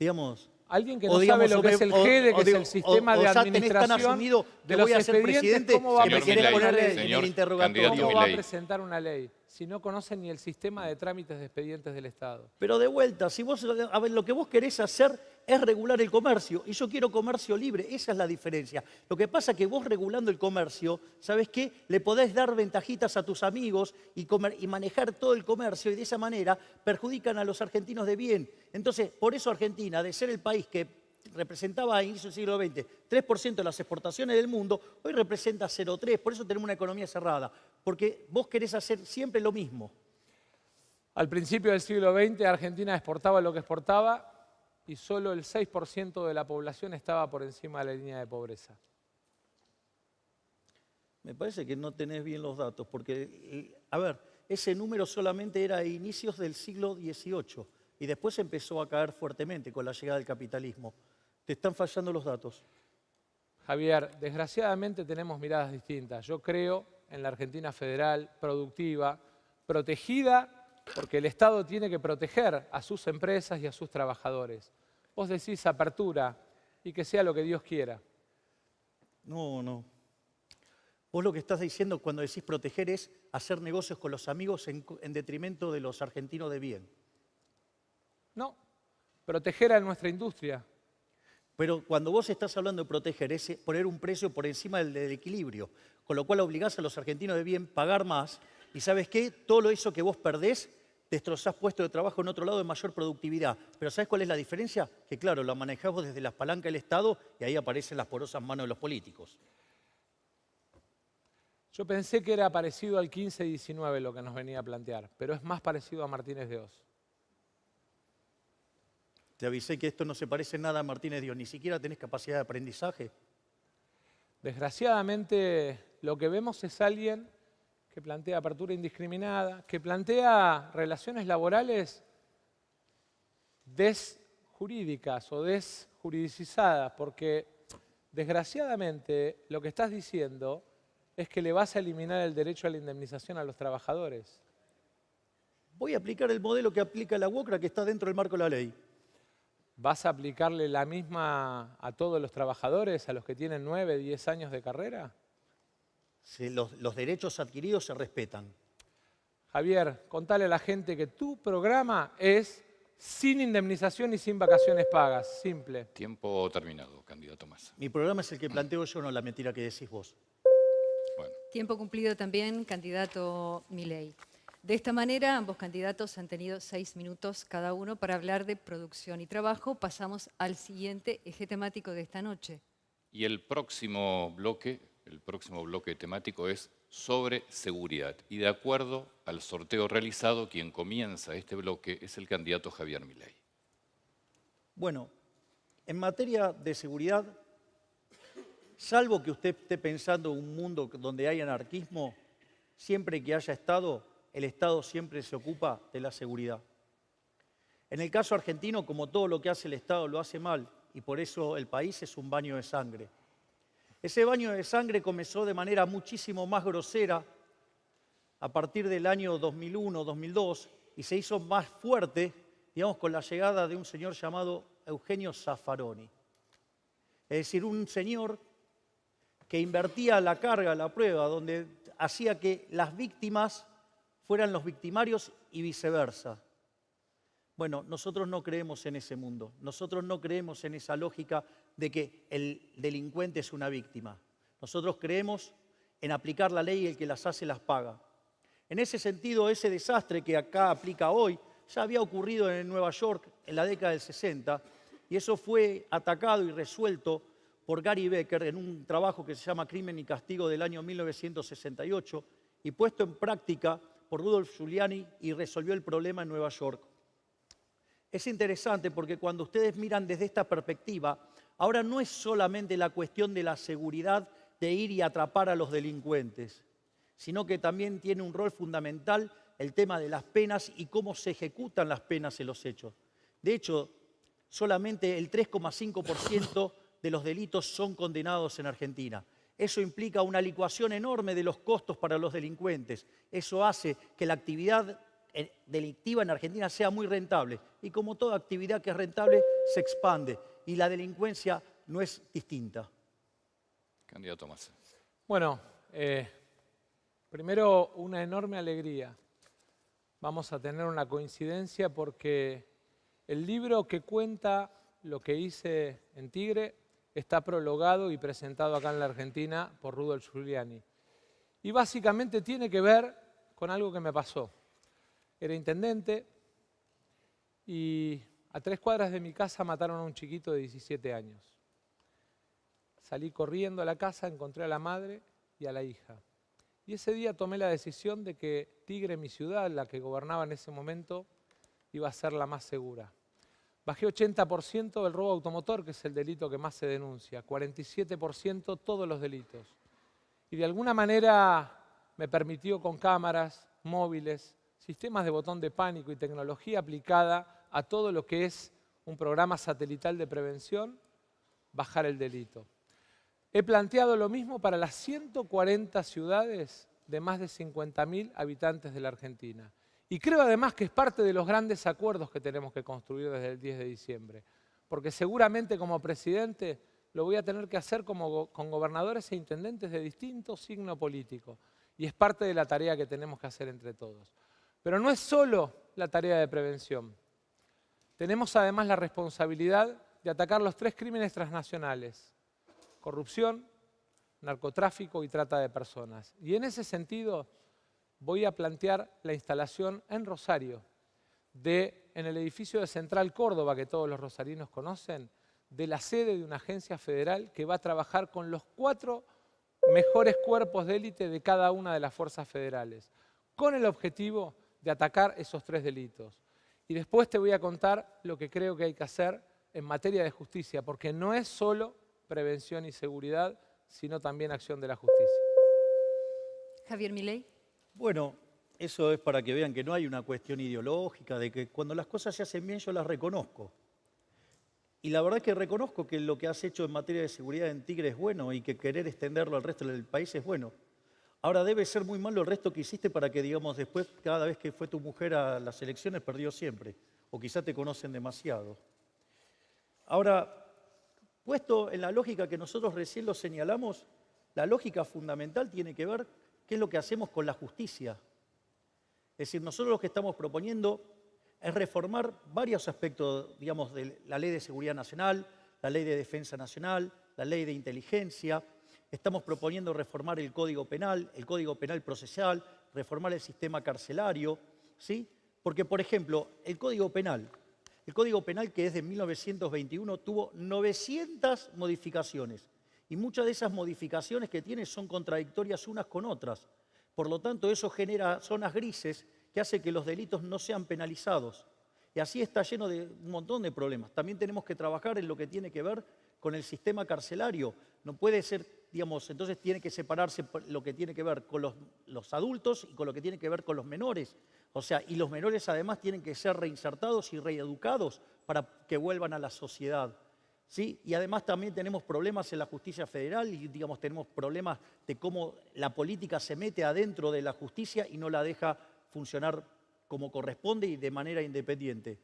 Digamos, Alguien que no o digamos, sabe lo que es el GEDE, que es el sistema de ya tenés tan administración asumido de que los voy a ser expedientes, presidente ¿cómo va a que me Señor querés Milei, poner en señor el interrogatorio. candidato ¿Cómo va a Milei. presentar una ley si no conoce ni el sistema de trámites de expedientes del Estado? Pero de vuelta, si vos, a ver, lo que vos querés hacer es regular el comercio, y yo quiero comercio libre, esa es la diferencia. Lo que pasa es que vos regulando el comercio, ¿sabés qué? Le podés dar ventajitas a tus amigos y manejar todo el comercio, y de esa manera perjudican a los argentinos de bien. Entonces, por eso Argentina, de ser el país que representaba a inicios del siglo XX 3% de las exportaciones del mundo, hoy representa 0,3%, por eso tenemos una economía cerrada, porque vos querés hacer siempre lo mismo. Al principio del siglo XX, Argentina exportaba lo que exportaba y solo el 6% de la población estaba por encima de la línea de pobreza. Me parece que no tenés bien los datos, porque, a ver, ese número solamente era a inicios del siglo XVIII y después empezó a caer fuertemente con la llegada del capitalismo. Te están fallando los datos. Javier, desgraciadamente tenemos miradas distintas. Yo creo en la Argentina federal, productiva, protegida, porque el Estado tiene que proteger a sus empresas y a sus trabajadores. Vos decís apertura y que sea lo que Dios quiera. No, no. Vos lo que estás diciendo cuando decís proteger es hacer negocios con los amigos en detrimento de los argentinos de bien. No, proteger a nuestra industria. Pero cuando vos estás hablando de proteger, es poner un precio por encima del equilibrio, con lo cual obligás a los argentinos de bien a pagar más, y ¿sabes qué? Todo eso que vos perdés, destrozás puestos de trabajo en otro lado de mayor productividad. Pero ¿sabes cuál es la diferencia? Que claro, lo manejamos desde las palancas del Estado y ahí aparecen las porosas manos de los políticos. Yo pensé que era parecido al 15-19 lo que nos venía a plantear, pero es más parecido a Martínez de Oz. Te avisé que esto no se parece en nada a Martínez Dios, ni siquiera tenés capacidad de aprendizaje. Desgraciadamente, lo que vemos es alguien que plantea apertura indiscriminada, que plantea relaciones laborales desjurídicas o desjuridicizadas, porque desgraciadamente lo que estás diciendo es que le vas a eliminar el derecho a la indemnización a los trabajadores. Voy a aplicar el modelo que aplica la UOCRA, que está dentro del marco de la ley. ¿Vas a aplicarle la misma a todos los trabajadores, a los que tienen 9, 10 años de carrera? Los derechos adquiridos se respetan. Javier, contale a la gente que tu programa es sin indemnización y sin vacaciones pagas, simple. Tiempo terminado, candidato Massa. Mi programa es el que planteo yo, no la mentira que decís vos. Bueno, Tiempo cumplido también, candidato Milei. De esta manera, ambos candidatos han tenido 6 minutos cada uno para hablar de producción y trabajo. Pasamos al siguiente eje temático de esta noche. y el próximo bloque temático es sobre seguridad. Y de acuerdo al sorteo realizado, quien comienza este bloque es el candidato Javier Milei. Bueno, en materia de seguridad, salvo que usted esté pensando en un mundo donde hay anarquismo, siempre que haya Estado, el Estado siempre se ocupa de la seguridad. En el caso argentino, como todo lo que hace el Estado lo hace mal, y por eso el país es un baño de sangre. Ese baño de sangre comenzó de manera muchísimo más grosera a partir del año 2001-2002 y se hizo más fuerte, digamos, con la llegada de un señor llamado Eugenio Zaffaroni. Es decir, un señor que invertía la carga, la prueba, donde hacía que las víctimas fueran los victimarios y viceversa. Bueno, nosotros no creemos en ese mundo. Nosotros no creemos en esa lógica de que el delincuente es una víctima. Nosotros creemos en aplicar la ley y el que las hace las paga. En ese sentido, ese desastre que acá aplica hoy ya había ocurrido en Nueva York en la década del 60 y eso fue atacado y resuelto por Gary Becker en un trabajo que se llama Crimen y Castigo del año 1968 y puesto en práctica por Rudolf Giuliani y resolvió el problema en Nueva York. Es interesante porque cuando ustedes miran desde esta perspectiva, ahora no es solamente la cuestión de la seguridad de ir y atrapar a los delincuentes, sino que también tiene un rol fundamental el tema de las penas y cómo se ejecutan las penas en los hechos. De hecho, solamente el 3,5% de los delitos son condenados en Argentina. Eso implica una licuación enorme de los costos para los delincuentes. Eso hace que la actividad delictiva en Argentina sea muy rentable. Y como toda actividad que es rentable, se expande. Y la delincuencia no es distinta. Candidato Massa. Bueno, primero una enorme alegría. Vamos a tener una coincidencia porque el libro que cuenta lo que hice en Tigre está prologado y presentado acá en la Argentina por Rudolf Giuliani. Y básicamente tiene que ver con algo que me pasó. Era intendente y a 3 cuadras de mi casa mataron a un chiquito de 17 años. Salí corriendo a la casa, encontré a la madre y a la hija. Y ese día tomé la decisión de que Tigre, mi ciudad, la que gobernaba en ese momento, iba a ser la más segura. Bajé 80% del robo automotor, que es el delito que más se denuncia, 47% todos los delitos. Y de alguna manera me permitió con cámaras, móviles, sistemas de botón de pánico y tecnología aplicada a todo lo que es un programa satelital de prevención, bajar el delito. He planteado lo mismo para las 140 ciudades de más de 50.000 habitantes de la Argentina. Y creo además que es parte de los grandes acuerdos que tenemos que construir desde el 10 de diciembre. Porque seguramente como presidente lo voy a tener que hacer con gobernadores e intendentes de distinto signo político. Y es parte de la tarea que tenemos que hacer entre todos. Pero no es solo la tarea de prevención. Tenemos además la responsabilidad de atacar los 3 crímenes transnacionales: corrupción, narcotráfico y trata de personas. Y en ese sentido voy a plantear la instalación en Rosario, en el edificio de Central Córdoba, que todos los rosarinos conocen, de la sede de una agencia federal que va a trabajar con los 4 mejores cuerpos de élite de cada una de las fuerzas federales, con el objetivo de atacar esos 3 delitos. Y después te voy a contar lo que creo que hay que hacer en materia de justicia, porque no es solo prevención y seguridad, sino también acción de la justicia. Javier Milei. Bueno, eso es para que vean que no hay una cuestión ideológica, de que cuando las cosas se hacen bien yo las reconozco. Y la verdad es que reconozco que lo que has hecho en materia de seguridad en Tigre es bueno y que querer extenderlo al resto del país es bueno. Ahora debe ser muy malo el resto que hiciste para que, digamos, después cada vez que fue tu mujer a las elecciones perdió siempre. O quizá te conocen demasiado. Ahora, puesto en la lógica que nosotros recién lo señalamos, la lógica fundamental tiene que ver qué es lo que hacemos con la justicia. Es decir, nosotros lo que estamos proponiendo es reformar varios aspectos, digamos, de la Ley de Seguridad Nacional, la Ley de Defensa Nacional, la Ley de Inteligencia. Estamos proponiendo reformar el Código Penal Procesal, reformar el sistema carcelario, ¿sí? Porque, por ejemplo, el Código Penal que es de 1921 tuvo 900 modificaciones y muchas de esas modificaciones que tiene son contradictorias unas con otras. Por lo tanto, eso genera zonas grises que hace que los delitos no sean penalizados. Y así está lleno de un montón de problemas. También tenemos que trabajar en lo que tiene que ver con el sistema carcelario. No puede ser, digamos, entonces tiene que separarse lo que tiene que ver con los adultos y con lo que tiene que ver con los menores. O sea, y los menores además tienen que ser reinsertados y reeducados para que vuelvan a la sociedad. ¿Sí? Y además también tenemos problemas en la justicia federal y, digamos, tenemos problemas de cómo la política se mete adentro de la justicia y no la deja funcionar como corresponde y de manera independiente.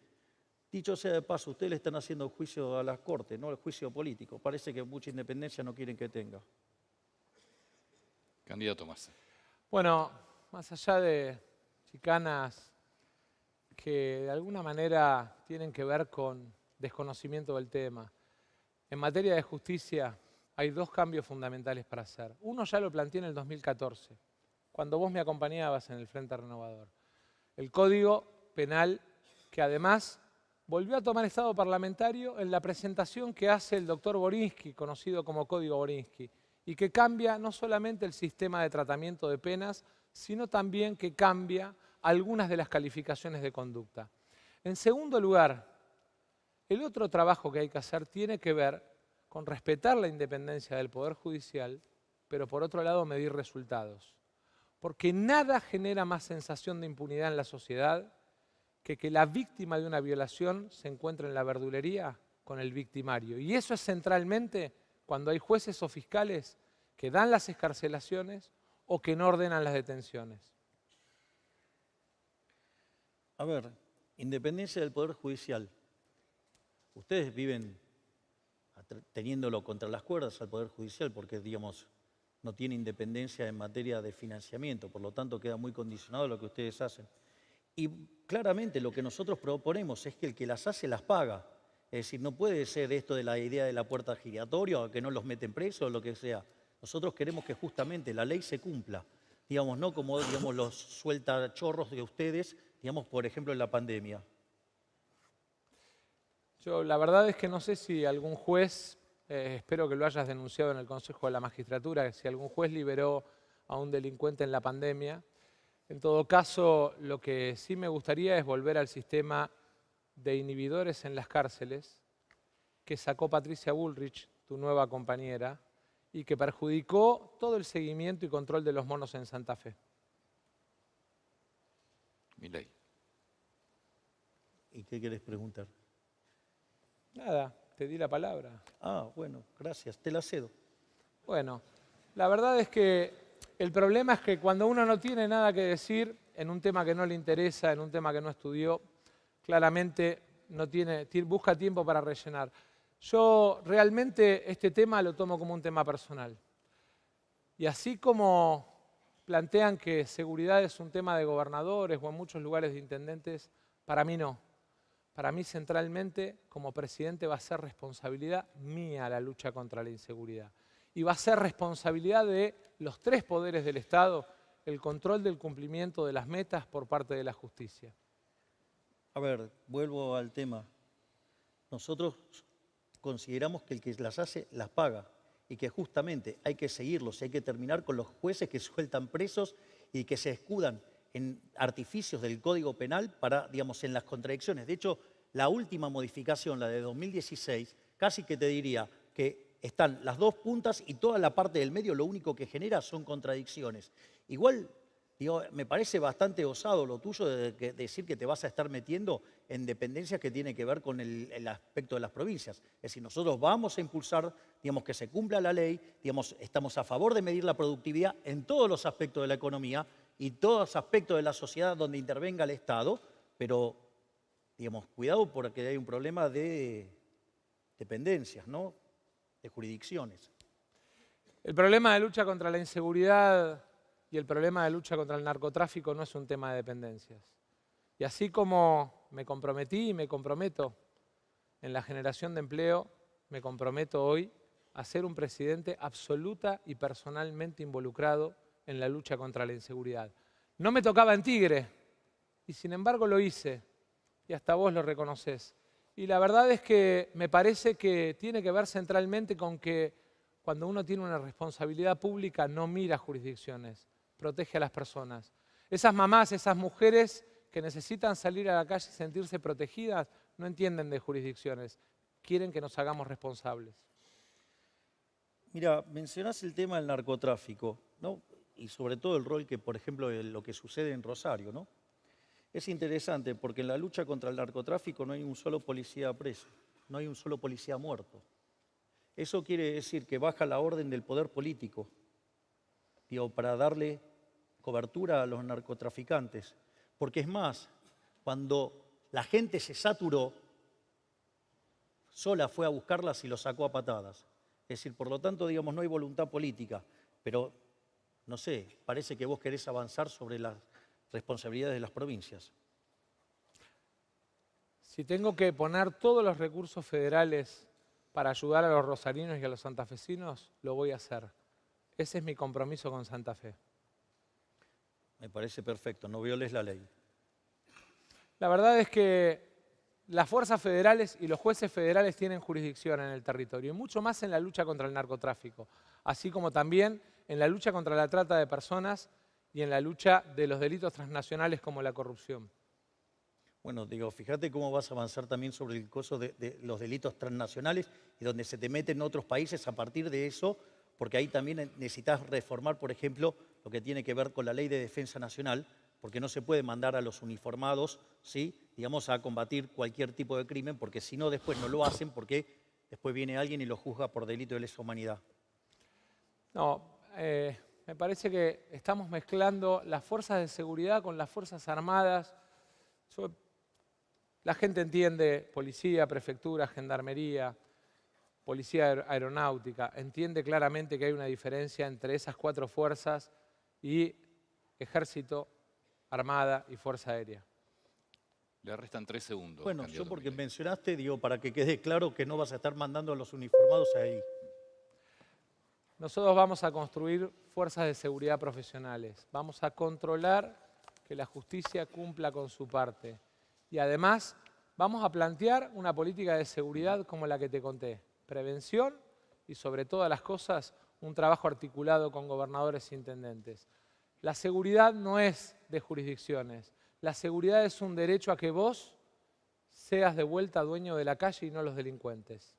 Dicho sea de paso, ustedes le están haciendo juicio a la Corte, no el juicio político. Parece que mucha independencia no quieren que tenga. Candidato Massa. Bueno, más allá de chicanas que de alguna manera tienen que ver con desconocimiento del tema, en materia de justicia hay 2 cambios fundamentales para hacer. Uno ya lo planteé en el 2014, cuando vos me acompañabas en el Frente Renovador. El Código Penal, que además volvió a tomar estado parlamentario en la presentación que hace el doctor Borinsky, conocido como Código Borinsky, y que cambia no solamente el sistema de tratamiento de penas, sino también que cambia algunas de las calificaciones de conducta. En segundo lugar, el otro trabajo que hay que hacer tiene que ver con respetar la independencia del Poder Judicial, pero por otro lado medir resultados. Porque nada genera más sensación de impunidad en la sociedad que la víctima de una violación se encuentre en la verdulería con el victimario. Y eso es centralmente cuando hay jueces o fiscales que dan las excarcelaciones o que no ordenan las detenciones. A ver, independencia del Poder Judicial. Ustedes viven teniéndolo contra las cuerdas al Poder Judicial porque, digamos, no tiene independencia en materia de financiamiento, por lo tanto queda muy condicionado a lo que ustedes hacen. Y claramente lo que nosotros proponemos es que el que las hace las paga. Es decir, no puede ser esto de la idea de la puerta giratoria o que no los meten presos o lo que sea. Nosotros queremos que justamente la ley se cumpla, digamos, no como digamos, los sueltachorros de ustedes, digamos, por ejemplo, en la pandemia. Yo la verdad es que no sé si algún juez, espero que lo hayas denunciado en el Consejo de la Magistratura, que si algún juez liberó a un delincuente en la pandemia. En todo caso, lo que sí me gustaría es volver al sistema de inhibidores en las cárceles que sacó Patricia Bullrich, tu nueva compañera, y que perjudicó todo el seguimiento y control de los monos en Santa Fe. Milei. ¿Y qué querés preguntar? Nada, te di la palabra. Ah, bueno, gracias, te la cedo. Bueno, la verdad es que el problema es que cuando uno no tiene nada que decir en un tema que no le interesa, en un tema que no estudió, claramente busca tiempo para rellenar. Yo realmente este tema lo tomo como un tema personal. Y así como plantean que seguridad es un tema de gobernadores o en muchos lugares de intendentes, para mí no. Para mí centralmente, como presidente, va a ser responsabilidad mía la lucha contra la inseguridad. Y va a ser responsabilidad de los tres poderes del Estado el control del cumplimiento de las metas por parte de la justicia. A ver, vuelvo al tema. Nosotros consideramos que el que las hace, las paga. Y que justamente hay que seguirlos, hay que terminar con los jueces que sueltan presos y que se escudan en artificios del Código Penal para, digamos, en las contradicciones. De hecho, la última modificación, la de 2016, casi que te diría que están las dos puntas y toda la parte del medio lo único que genera son contradicciones. Igual, digo, me parece bastante osado lo tuyo de decir que te vas a estar metiendo en dependencias que tienen que ver con el aspecto de las provincias. Es decir, nosotros vamos a impulsar, digamos, que se cumpla la ley, digamos, estamos a favor de medir la productividad en todos los aspectos de la economía y todos los aspectos de la sociedad donde intervenga el Estado, pero, digamos, cuidado porque hay un problema de dependencias, ¿no? De jurisdicciones. El problema de lucha contra la inseguridad y el problema de lucha contra el narcotráfico no es un tema de dependencias. Y así como me comprometí y me comprometo en la generación de empleo, me comprometo hoy a ser un presidente absoluta y personalmente involucrado en la lucha contra la inseguridad. No me tocaba en Tigre, y sin embargo lo hice, y hasta vos lo reconocés. Y la verdad es que me parece que tiene que ver centralmente con que cuando uno tiene una responsabilidad pública no mira jurisdicciones, protege a las personas. Esas mamás, esas mujeres que necesitan salir a la calle y sentirse protegidas, no entienden de jurisdicciones, quieren que nos hagamos responsables. Mira, mencionás el tema del narcotráfico, ¿no? Y sobre todo el rol que, por ejemplo, lo que sucede en Rosario, ¿no? Es interesante porque en la lucha contra el narcotráfico no hay un solo policía preso, no hay un solo policía muerto. Eso quiere decir que baja la orden del poder político, digo, para darle cobertura a los narcotraficantes. Porque es más, cuando la gente se saturó, sola fue a buscarlas y los sacó a patadas. Es decir, por lo tanto, digamos, no hay voluntad política, pero, no sé, parece que vos querés avanzar sobre las responsabilidades de las provincias. Si tengo que poner todos los recursos federales para ayudar a los rosarinos y a los santafesinos, lo voy a hacer. Ese es mi compromiso con Santa Fe. Me parece perfecto, no violes la ley. La verdad es que las fuerzas federales y los jueces federales tienen jurisdicción en el territorio, y mucho más en la lucha contra el narcotráfico, así como también en la lucha contra la trata de personas y en la lucha de los delitos transnacionales como la corrupción. Bueno, digo, fíjate cómo vas a avanzar también sobre el coso de los delitos transnacionales y donde se te meten otros países a partir de eso, porque ahí también necesitas reformar, por ejemplo, lo que tiene que ver con la Ley de Defensa Nacional, porque no se puede mandar a los uniformados, ¿sí?, digamos, a combatir cualquier tipo de crimen, porque si no, después no lo hacen, porque después viene alguien y lo juzga por delito de lesa humanidad. No, me parece que estamos mezclando las fuerzas de seguridad con las fuerzas armadas. La gente entiende policía, prefectura, gendarmería, policía aeronáutica, entiende claramente que hay una diferencia entre esas 4 fuerzas y ejército, armada y fuerza aérea. Le restan 3 segundos. Bueno, yo candidato porque Milei. mencionaste, digo, para que quede claro que no vas a estar mandando a los uniformados ahí. Nosotros vamos a construir fuerzas de seguridad profesionales, vamos a controlar que la justicia cumpla con su parte y además vamos a plantear una política de seguridad como la que te conté, prevención y sobre todas las cosas un trabajo articulado con gobernadores e intendentes. La seguridad no es de jurisdicciones, la seguridad es un derecho a que vos seas de vuelta dueño de la calle y no los delincuentes.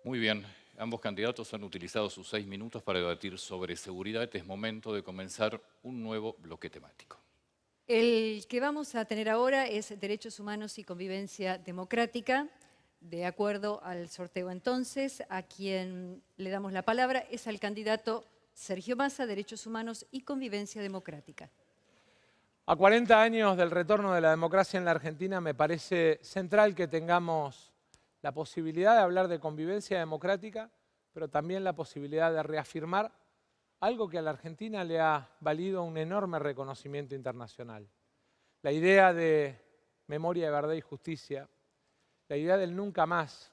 Muy bien, ambos candidatos han utilizado sus 6 minutos para debatir sobre seguridad. Es momento de comenzar un nuevo bloque temático. El que vamos a tener ahora es Derechos Humanos y Convivencia Democrática. De acuerdo al sorteo entonces, a quien le damos la palabra es al candidato Sergio Massa, Derechos Humanos y Convivencia Democrática. A 40 años del retorno de la democracia en la Argentina, me parece central que tengamos la posibilidad de hablar de convivencia democrática, pero también la posibilidad de reafirmar algo que a la Argentina le ha valido un enorme reconocimiento internacional. La idea de memoria, de verdad y justicia, la idea del nunca más,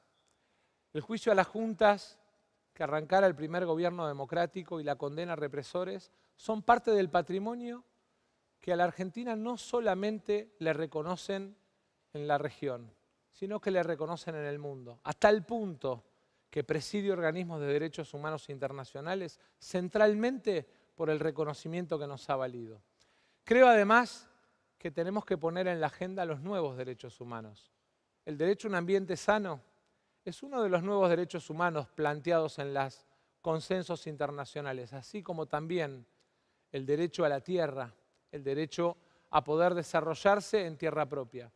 el juicio a las juntas que arrancara el primer gobierno democrático y la condena a represores, son parte del patrimonio que a la Argentina no solamente le reconocen en la región, sino que le reconocen en el mundo, a tal punto que preside organismos de derechos humanos internacionales centralmente por el reconocimiento que nos ha valido. Creo además que tenemos que poner en la agenda los nuevos derechos humanos. El derecho a un ambiente sano es uno de los nuevos derechos humanos planteados en los consensos internacionales, así como también el derecho a la tierra, el derecho a poder desarrollarse en tierra propia.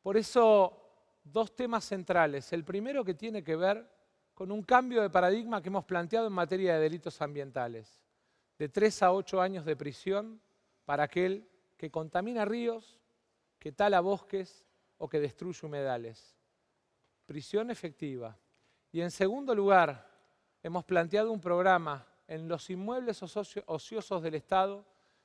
Por eso, 2 temas centrales. El primero que tiene que ver con un cambio de paradigma que hemos planteado en materia de delitos ambientales, de 3 a 8 años de prisión para aquel que contamina ríos, que tala bosques o que destruye humedales. Prisión efectiva. Y en segundo lugar, hemos planteado un programa en los inmuebles ociosos del Estado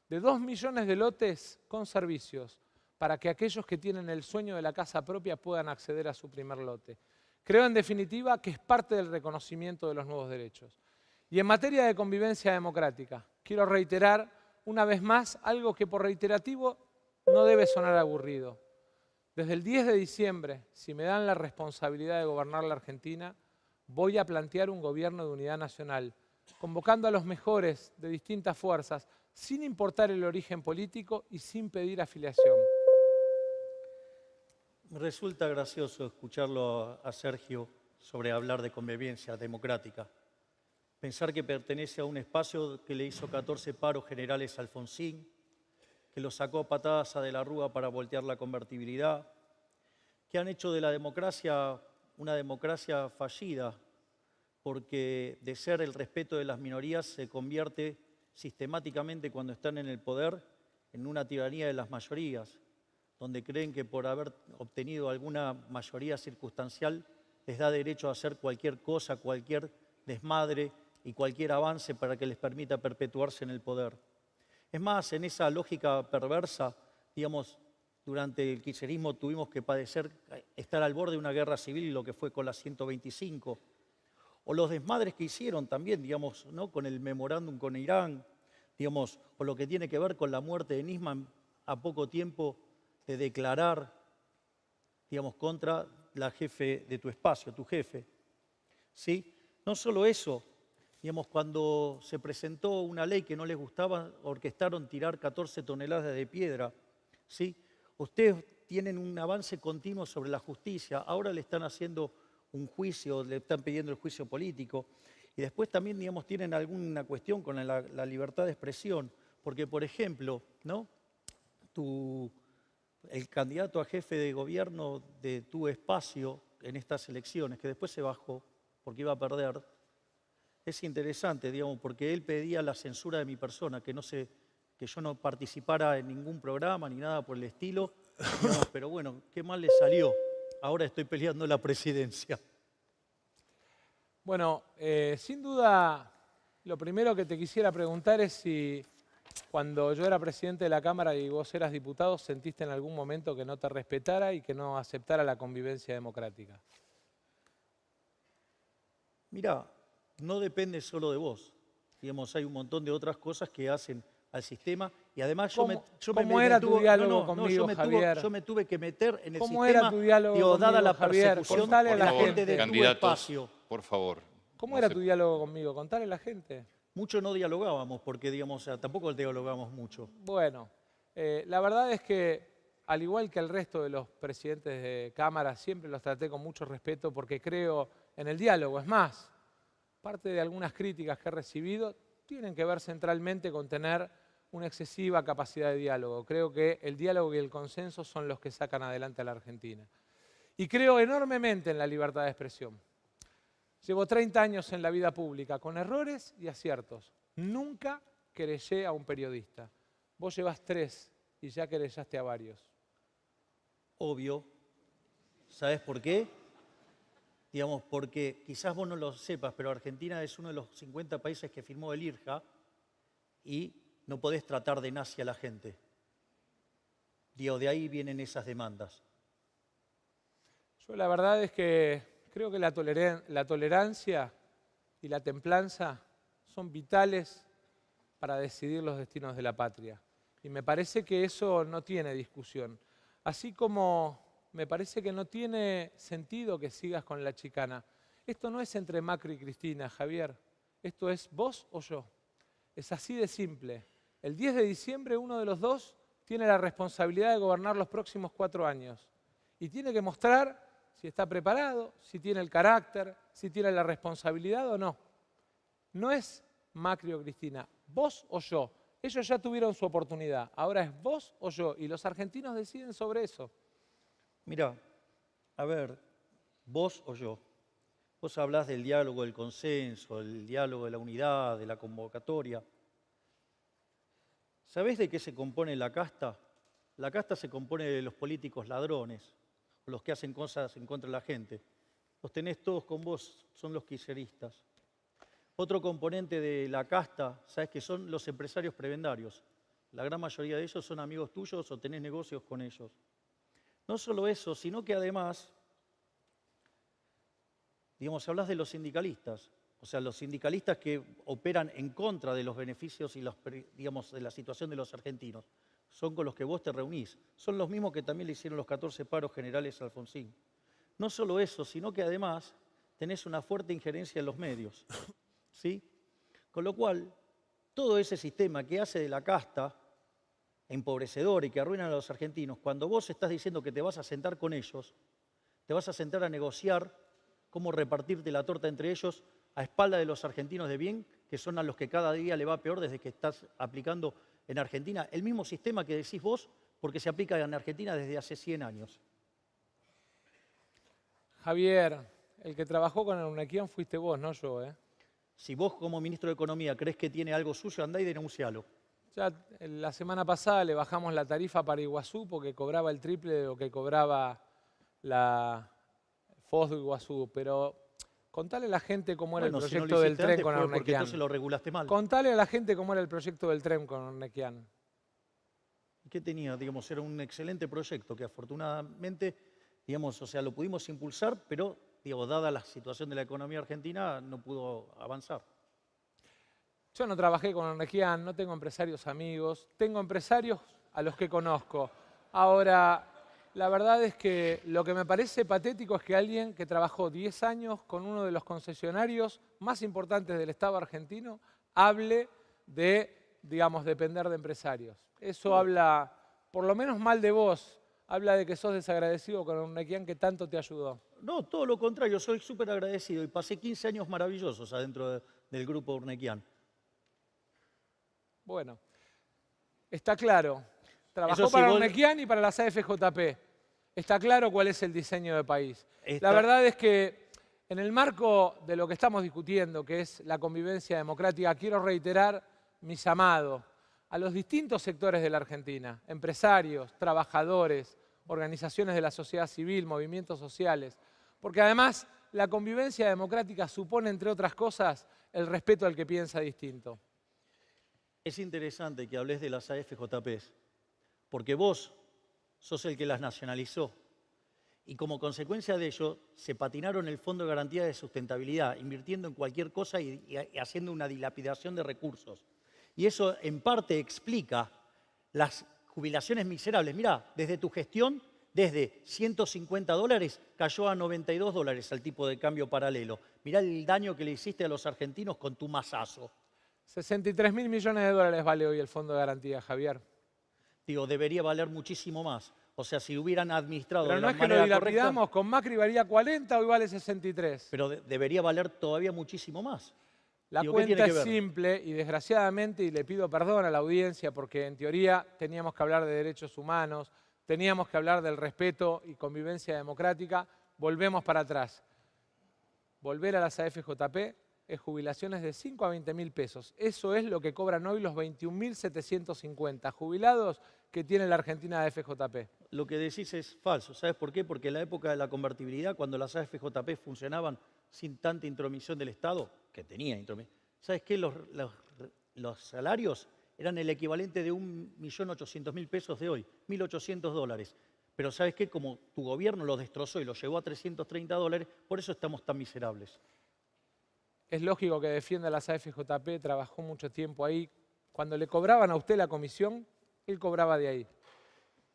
de 2 millones de lotes con servicios para que aquellos que tienen el sueño de la casa propia puedan acceder a su primer lote. Creo, en definitiva, que es parte del reconocimiento de los nuevos derechos. Y en materia de convivencia democrática, quiero reiterar una vez más algo que por reiterativo no debe sonar aburrido. Desde el 10 de diciembre, si me dan la responsabilidad de gobernar la Argentina, voy a plantear un gobierno de unidad nacional, convocando a los mejores de distintas fuerzas, sin importar el origen político y sin pedir afiliación. Me resulta gracioso escucharlo a Sergio sobre hablar de convivencia democrática. Pensar que pertenece a un espacio que le hizo 14 paros generales a Alfonsín, que lo sacó a patadas a De la Rúa para voltear la convertibilidad, que han hecho de la democracia una democracia fallida, porque de ser el respeto de las minorías se convierte sistemáticamente cuando están en el poder en una tiranía de las mayorías, donde creen que por haber obtenido alguna mayoría circunstancial les da derecho a hacer cualquier cosa, cualquier desmadre y cualquier avance para que les permita perpetuarse en el poder. Es más, en esa lógica perversa, digamos, durante el kirchnerismo tuvimos que estar al borde de una guerra civil, lo que fue con la 125, o los desmadres que hicieron también, digamos, ¿no?, con el memorándum con Irán, digamos, o lo que tiene que ver con la muerte de Nisman a poco tiempo de declarar digamos, contra la jefe de tu espacio, tu jefe. ¿Sí? No solo eso, digamos, cuando se presentó una ley que no les gustaba, orquestaron tirar 14 toneladas de piedra. ¿Sí? Ustedes tienen un avance continuo sobre la justicia, ahora le están haciendo un juicio, le están pidiendo el juicio político, y después también, digamos, tienen alguna cuestión con la libertad de expresión, porque, por ejemplo, ¿no? El candidato a jefe de gobierno de tu espacio en estas elecciones, que después se bajó porque iba a perder, es interesante, digamos, porque él pedía la censura de mi persona, que yo no participara en ningún programa ni nada por el estilo, digamos, pero bueno, qué mal le salió. Ahora estoy peleando la presidencia. Bueno, sin duda, lo primero que te quisiera preguntar es si cuando yo era presidente de la Cámara y vos eras diputado, ¿sentiste en algún momento que no te respetara y que no aceptara la convivencia democrática? Mirá, no depende solo de vos. Digamos, hay un montón de otras cosas que hacen al sistema y además ¿Cómo era tu diálogo conmigo, Javier? Yo me tuve que meter en el ¿Cómo sistema, era tu diálogo digo, dada conmigo, la Javier? persecución Contale a de la la gente gente. de tu Candidatos, espacio. por favor. ¿Cómo no era se- tu diálogo conmigo? Contale a la gente. Mucho no dialogábamos porque, digamos, o sea, tampoco dialogamos mucho. Bueno, la verdad es que, al igual que el resto de los presidentes de Cámara, siempre los traté con mucho respeto porque creo en el diálogo. Es más, parte de algunas críticas que he recibido tienen que ver centralmente con tener una excesiva capacidad de diálogo. Creo que el diálogo y el consenso son los que sacan adelante a la Argentina. Y creo enormemente en la libertad de expresión. Llevo 30 años en la vida pública, con errores y aciertos. Nunca querellé a un periodista. Vos llevas 3 y ya querellaste a varios. Obvio. ¿Sabes por qué? Digamos, porque quizás vos no lo sepas, pero Argentina es uno de los 50 países que firmó el IRJA y no podés tratar de nazi a la gente. Digo, de ahí vienen esas demandas. Yo la verdad es que creo que la tolerancia y la templanza son vitales para decidir los destinos de la patria. Y me parece que eso no tiene discusión. Así como me parece que no tiene sentido que sigas con la chicana. Esto no es entre Macri y Cristina, Javier. Esto es vos o yo. Es así de simple. El 10 de diciembre uno de los dos tiene la responsabilidad de gobernar los próximos 4 años. Y tiene que mostrar si está preparado, si tiene el carácter, si tiene la responsabilidad o no. No es Macri o Cristina, vos o yo. Ellos ya tuvieron su oportunidad, ahora es vos o yo, y los argentinos deciden sobre eso. Mirá, a ver, vos o yo. Vos hablás del diálogo, del consenso, del diálogo de la unidad, de la convocatoria. ¿Sabés de qué se compone la casta? La casta se compone de los políticos ladrones, o los que hacen cosas en contra de la gente. Los tenés todos con vos, son los kirchneristas. Otro componente de la casta, ¿sabés qué son? Los empresarios prebendarios. La gran mayoría de ellos son amigos tuyos o tenés negocios con ellos. No solo eso, sino que además, digamos, hablas de los sindicalistas, o sea, los sindicalistas que operan en contra de los beneficios y digamos, de la situación de los argentinos, son con los que vos te reunís. Son los mismos que también le hicieron los 14 paros generales a Alfonsín. No solo eso, sino que además tenés una fuerte injerencia en los medios, ¿sí? Con lo cual, todo ese sistema que hace de la casta empobrecedor y que arruina a los argentinos, cuando vos estás diciendo que te vas a sentar con ellos, te vas a sentar a negociar cómo repartirte la torta entre ellos a espalda de los argentinos de bien, que son a los que cada día le va peor desde que estás aplicando en Argentina el mismo sistema que decís vos, porque se aplica en Argentina desde hace 100 años. Javier, el que trabajó con el Unequian fuiste vos, no yo, ¿eh? Si vos como ministro de Economía crees que tiene algo suyo, andá y denuncialo. Ya la semana pasada le bajamos la tarifa para Iguazú porque cobraba el triple de lo que cobraba la FOS de Iguazú, pero contale a la gente cómo era el proyecto del tren con porque Arnequian. entonces lo regulaste mal. Contale a la gente cómo era el proyecto del tren con Arnequian. ¿Qué tenía? Digamos, era un excelente proyecto que afortunadamente, digamos, o sea, lo pudimos impulsar, pero, digo, dada la situación de la economía argentina, no pudo avanzar. Yo no trabajé con Arnequian, no tengo empresarios amigos, tengo empresarios a los que conozco. Ahora, La verdad es que lo que me parece patético es que alguien que trabajó 10 años con uno de los concesionarios más importantes del Estado argentino hable de, digamos, depender de empresarios. Eso habla, por lo menos mal de vos, habla de que sos desagradecido con Urnequian que tanto te ayudó. No, todo lo contrario, soy súper agradecido y pasé 15 años maravillosos del grupo Urnequian. Bueno, está claro. Trabajó Eso sí, para vos- Urnequian y para las AFJP. Está claro cuál es el diseño de país. La Está- verdad es que en el marco de lo que estamos discutiendo, que es la convivencia democrática, quiero reiterar mi llamado a los distintos sectores de la Argentina, empresarios, trabajadores, organizaciones de la sociedad civil, movimientos sociales, porque además la convivencia democrática supone, entre otras cosas, el respeto al que piensa distinto. Es interesante que hables de las AFJPs, porque vos sos el que las nacionalizó. Y como consecuencia de ello, se patinaron el Fondo de Garantía de Sustentabilidad, invirtiendo en cualquier cosa y haciendo una dilapidación de recursos. Y eso en parte explica las jubilaciones miserables. Mirá, desde tu gestión, desde $150 cayó a $92 al tipo de cambio paralelo. Mirá el daño que le hiciste a los argentinos con tu masazo. 63.000 millones de dólares vale hoy el Fondo de Garantía, Javier. Digo, debería valer muchísimo más. O sea, si hubieran administrado Pero de no la es que lo manera correcta, dilapidamos, con Macri valía 40, hoy vale 63. pero debería valer todavía muchísimo más. La Digo, ¿qué tiene cuenta que es ver? simple y desgraciadamente, y le pido perdón a la audiencia porque en teoría teníamos que hablar de derechos humanos, teníamos que hablar del respeto y convivencia democrática, volvemos para atrás. Volver a las AFJP es jubilaciones de 5 a 20.000 pesos. Eso es lo que cobran hoy los 21.750 jubilados que tiene la Argentina de FJP. Lo que decís es falso. ¿Sabes por qué? Porque en la época de la convertibilidad, cuando las AFJP funcionaban sin tanta intromisión del Estado, que tenía intromisión, ¿sabes qué? Los salarios eran el equivalente de 1.800.000 pesos de hoy, $1.800. Pero ¿sabes qué? Como tu gobierno los destrozó y los llevó a $330, por eso estamos tan miserables. Es lógico que defienda las AFJP, trabajó mucho tiempo ahí. Cuando le cobraban a usted la comisión, él cobraba de ahí.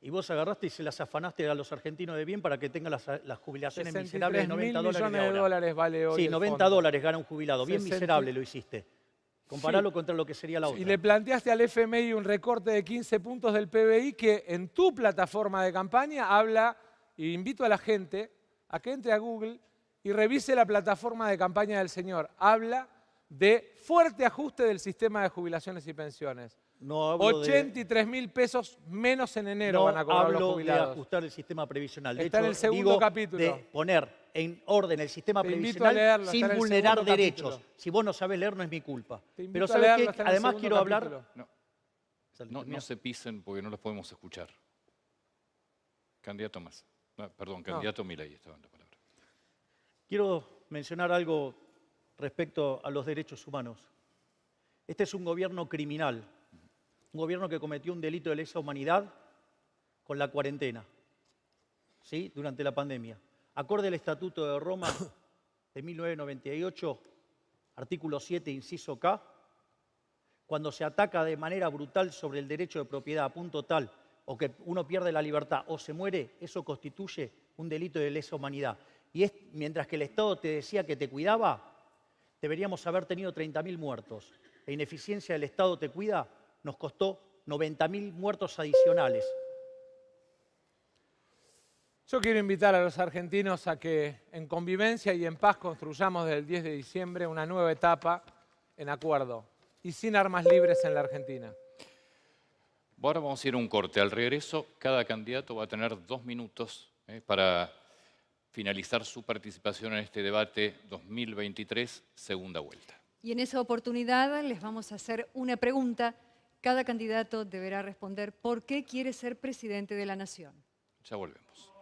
Y vos agarraste y se las afanaste a los argentinos de bien para que tengan las jubilaciones 63.000 miserables de $90 millones de de ahora. dólares vale hoy Sí, el $90 fondo. gana un jubilado. Bien 60. miserable lo hiciste. Comparalo contra lo que sería la otra. Y le planteaste al FMI un recorte de 15 puntos del PBI que en tu plataforma de campaña habla, y invito a la gente a que entre a Google y revise la plataforma de campaña del señor. Habla de fuerte ajuste del sistema de jubilaciones y pensiones. No hablo 83.000 pesos menos en enero no van a cobrar los hablo de jubilados. ajustar el sistema previsional. De Está en hecho, el segundo digo capítulo. de poner en orden el sistema Te invito previsional a leerlo, sin está en el vulnerar segundo derechos. capítulo. Si vos no sabés leer, no es mi culpa. Te invito Pero a ¿sabés leerlo, qué? está en el Además segundo quiero hablar... capítulo. No se pisen porque no los podemos escuchar. Candidato más. No, perdón, candidato Milei estaba en la palabra. Quiero mencionar algo respecto a los derechos humanos. Este es un gobierno criminal, un gobierno que cometió un delito de lesa humanidad con la cuarentena, ¿sí? Durante la pandemia. Acorde al Estatuto de Roma de 1998, artículo 7, inciso K, cuando se ataca de manera brutal sobre el derecho de propiedad a punto tal o que uno pierde la libertad o se muere, eso constituye un delito de lesa humanidad. Y mientras que el Estado te decía que te cuidaba, deberíamos haber tenido 30.000 muertos. La ineficiencia del Estado te cuida nos costó 90.000 muertos adicionales. Yo quiero invitar a los argentinos a que en convivencia y en paz construyamos desde el 10 de diciembre una nueva etapa en acuerdo y sin armas libres en la Argentina. Ahora vamos a ir a un corte. Al regreso, cada candidato va a tener 2 minutos para finalizar su participación en este debate 2023, segunda vuelta. Y en esa oportunidad les vamos a hacer una pregunta. Cada candidato deberá responder por qué quiere ser presidente de la Nación. Ya volvemos.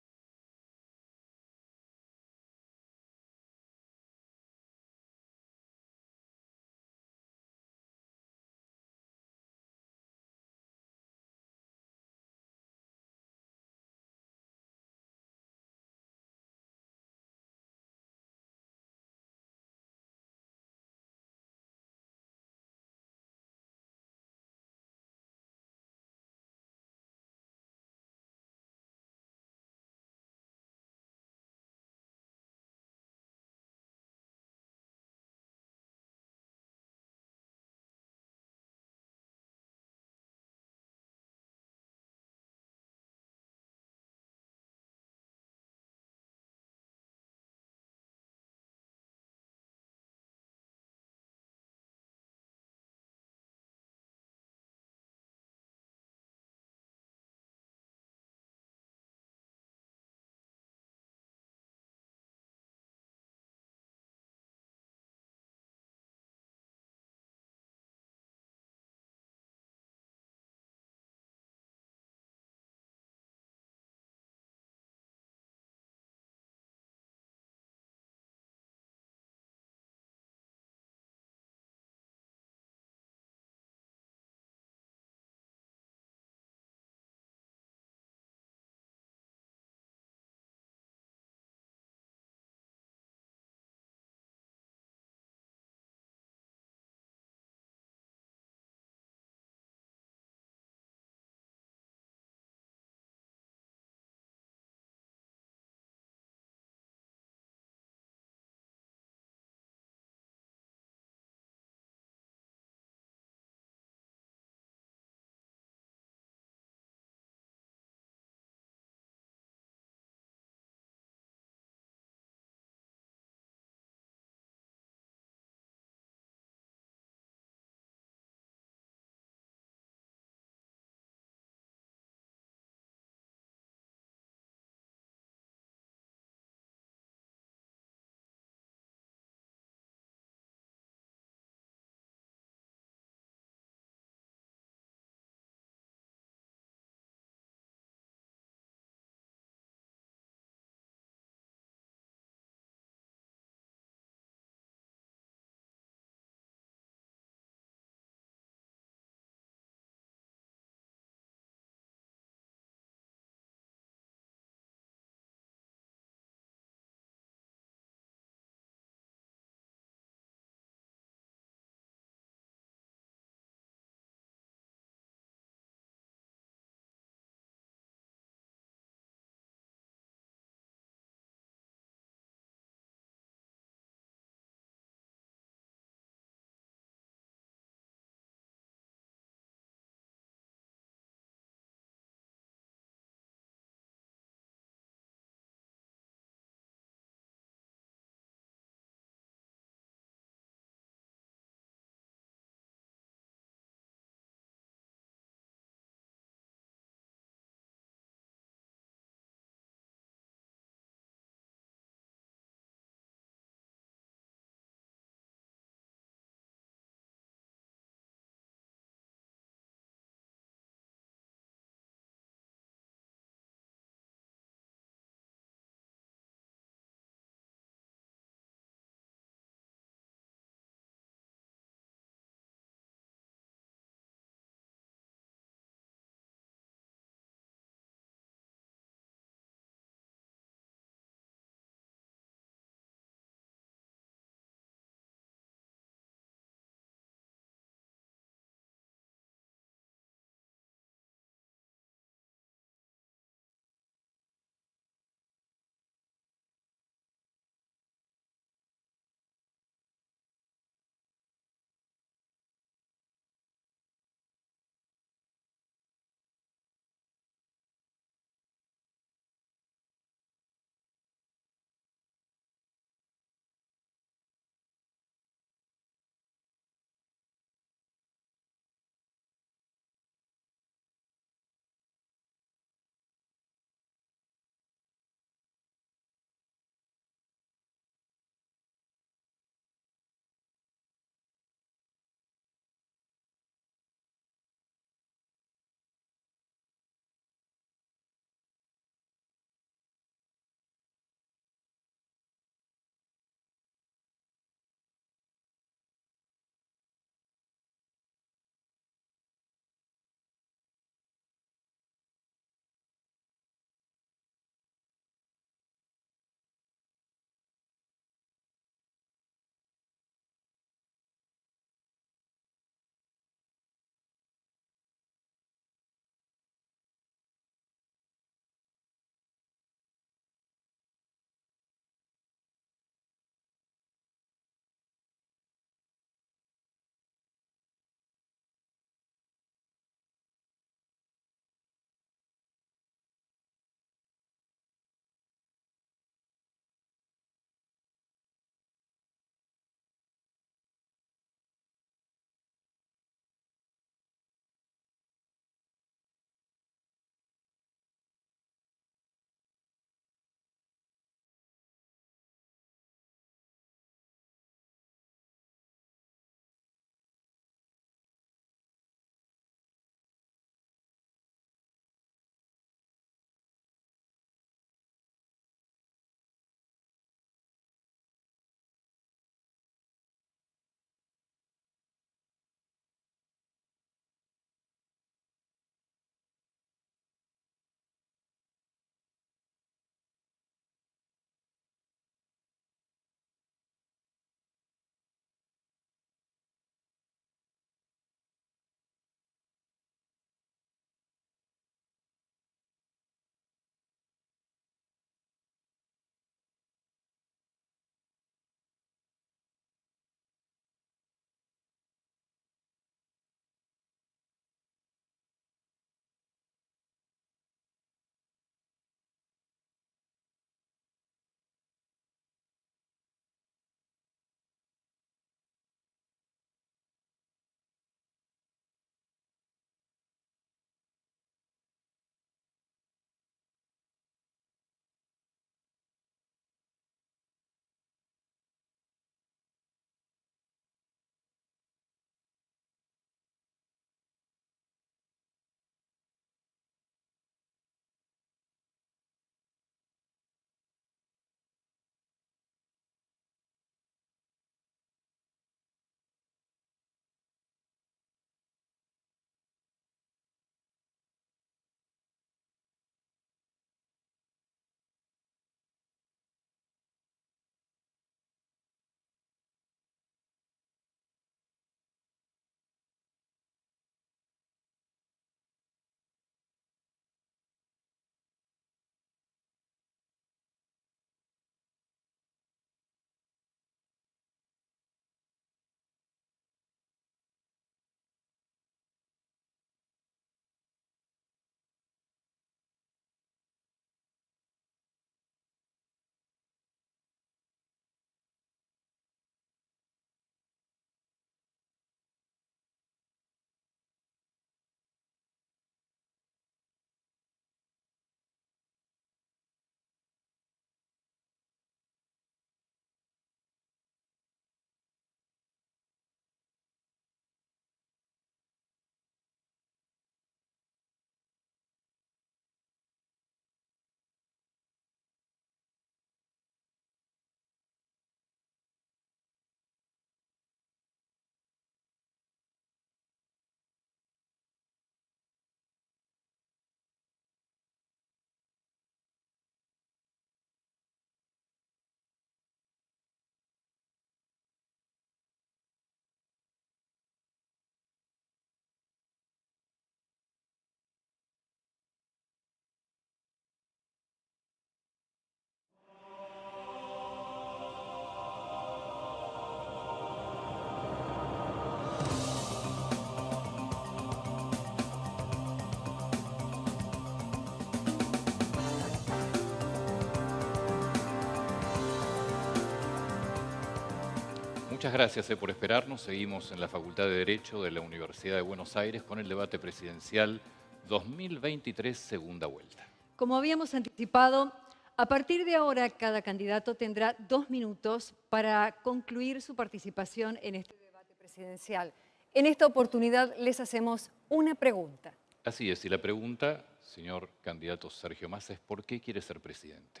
Muchas gracias por esperarnos. Seguimos en la Facultad de Derecho de la Universidad de Buenos Aires con el debate presidencial 2023, segunda vuelta. Como habíamos anticipado, a partir de ahora cada candidato tendrá 2 minutos para concluir su participación en este debate presidencial. En esta oportunidad les hacemos una pregunta. Así es, y la pregunta, señor candidato Sergio Massa, es ¿por qué quiere ser presidente?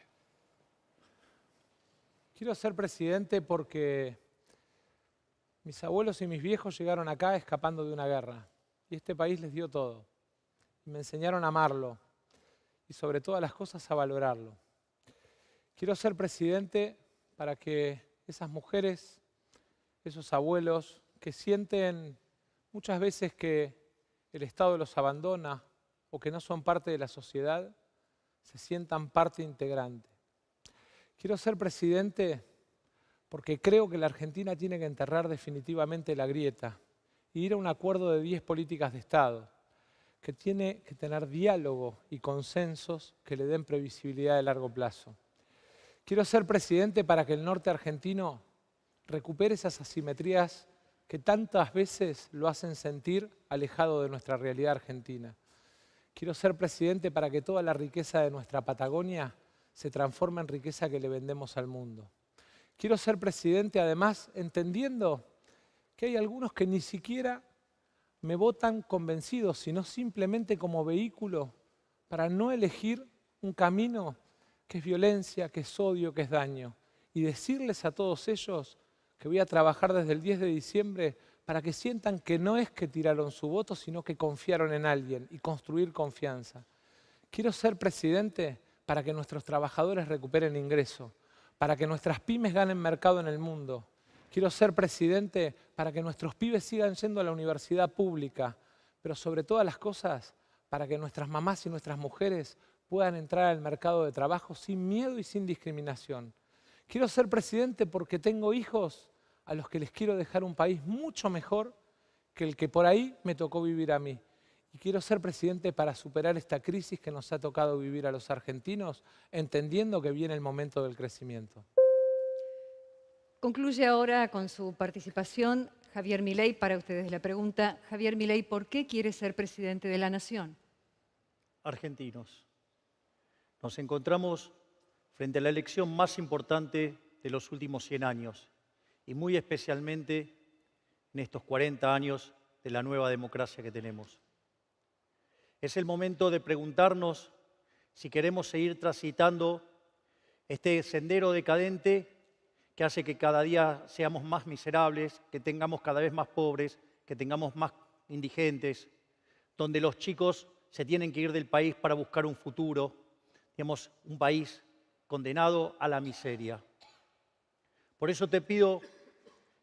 Quiero ser presidente porque mis abuelos y mis viejos llegaron acá escapando de una guerra y este país les dio todo. Y me enseñaron a amarlo y sobre todas las cosas a valorarlo. Quiero ser presidente para que esas mujeres, esos abuelos que sienten muchas veces que el Estado los abandona o que no son parte de la sociedad, se sientan parte integrante. Quiero ser presidente porque creo que la Argentina tiene que enterrar definitivamente la grieta y ir a un acuerdo de 10 políticas de Estado, que tiene que tener diálogo y consensos que le den previsibilidad de largo plazo. Quiero ser presidente para que el norte argentino recupere esas asimetrías que tantas veces lo hacen sentir alejado de nuestra realidad argentina. Quiero ser presidente para que toda la riqueza de nuestra Patagonia se transforme en riqueza que le vendemos al mundo. Quiero ser presidente además entendiendo que hay algunos que ni siquiera me votan convencidos, sino simplemente como vehículo para no elegir un camino que es violencia, que es odio, que es daño. Y decirles a todos ellos que voy a trabajar desde el 10 de diciembre para que sientan que no es que tiraron su voto, sino que confiaron en alguien y construir confianza. Quiero ser presidente para que nuestros trabajadores recuperen ingreso, para que nuestras pymes ganen mercado en el mundo. Quiero ser presidente para que nuestros pibes sigan yendo a la universidad pública, pero sobre todas las cosas, para que nuestras mamás y nuestras mujeres puedan entrar al mercado de trabajo sin miedo y sin discriminación. Quiero ser presidente porque tengo hijos a los que les quiero dejar un país mucho mejor que el que por ahí me tocó vivir a mí. Y quiero ser presidente para superar esta crisis que nos ha tocado vivir a los argentinos, entendiendo que viene el momento del crecimiento. Concluye ahora con su participación Javier Milei. Para ustedes la pregunta, Javier Milei, ¿por qué quiere ser presidente de la Nación? Argentinos, nos encontramos frente a la elección más importante de los últimos 100 años y muy especialmente en estos 40 años de la nueva democracia que tenemos. Es el momento de preguntarnos si queremos seguir transitando este sendero decadente que hace que cada día seamos más miserables, que tengamos cada vez más pobres, que tengamos más indigentes, donde los chicos se tienen que ir del país para buscar un futuro, digamos, un país condenado a la miseria. Por eso te pido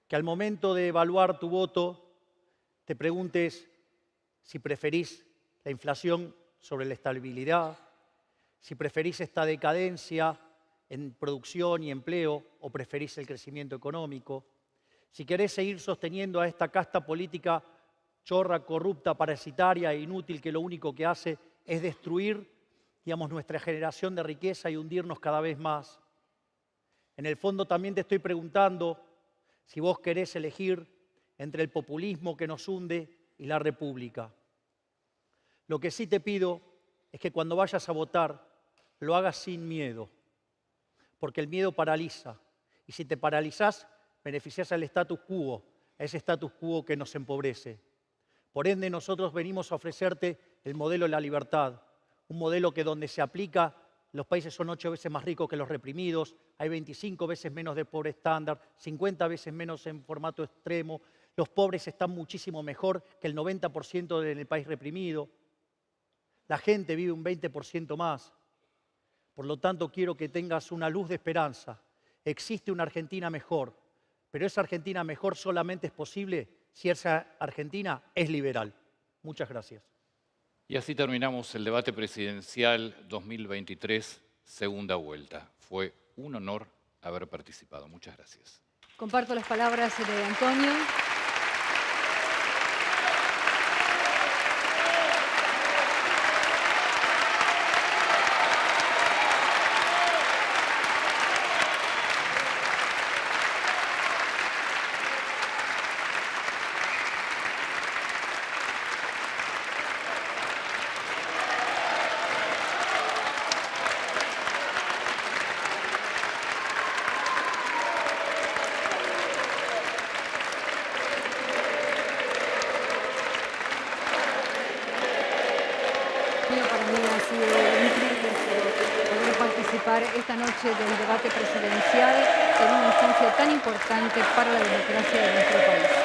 que al momento de evaluar tu voto, te preguntes si preferís la inflación sobre la estabilidad, si preferís esta decadencia en producción y empleo o preferís el crecimiento económico, si querés seguir sosteniendo a esta casta política chorra, corrupta, parasitaria e inútil que lo único que hace es destruir, digamos, nuestra generación de riqueza y hundirnos cada vez más. En el fondo también te estoy preguntando si vos querés elegir entre el populismo que nos hunde y la república. Lo que sí te pido es que cuando vayas a votar lo hagas sin miedo, porque el miedo paraliza. Y si te paralizás, beneficiás al status quo, a ese status quo que nos empobrece. Por ende, nosotros venimos a ofrecerte el modelo de la libertad, un modelo que donde se aplica, los países son 8 veces más ricos que los reprimidos, hay 25 veces menos de pobre estándar, 50 veces menos en formato extremo, los pobres están muchísimo mejor que el 90% del país reprimido, la gente vive un 20% más. Por lo tanto, quiero que tengas una luz de esperanza. Existe una Argentina mejor, pero esa Argentina mejor solamente es posible si esa Argentina es liberal. Muchas gracias. Y así terminamos el debate presidencial 2023, segunda vuelta. Fue un honor haber participado. Muchas gracias. Comparto las palabras de Antonio. sido un privilegio poder participar esta noche del debate presidencial en una instancia tan importante para la democracia de nuestro país.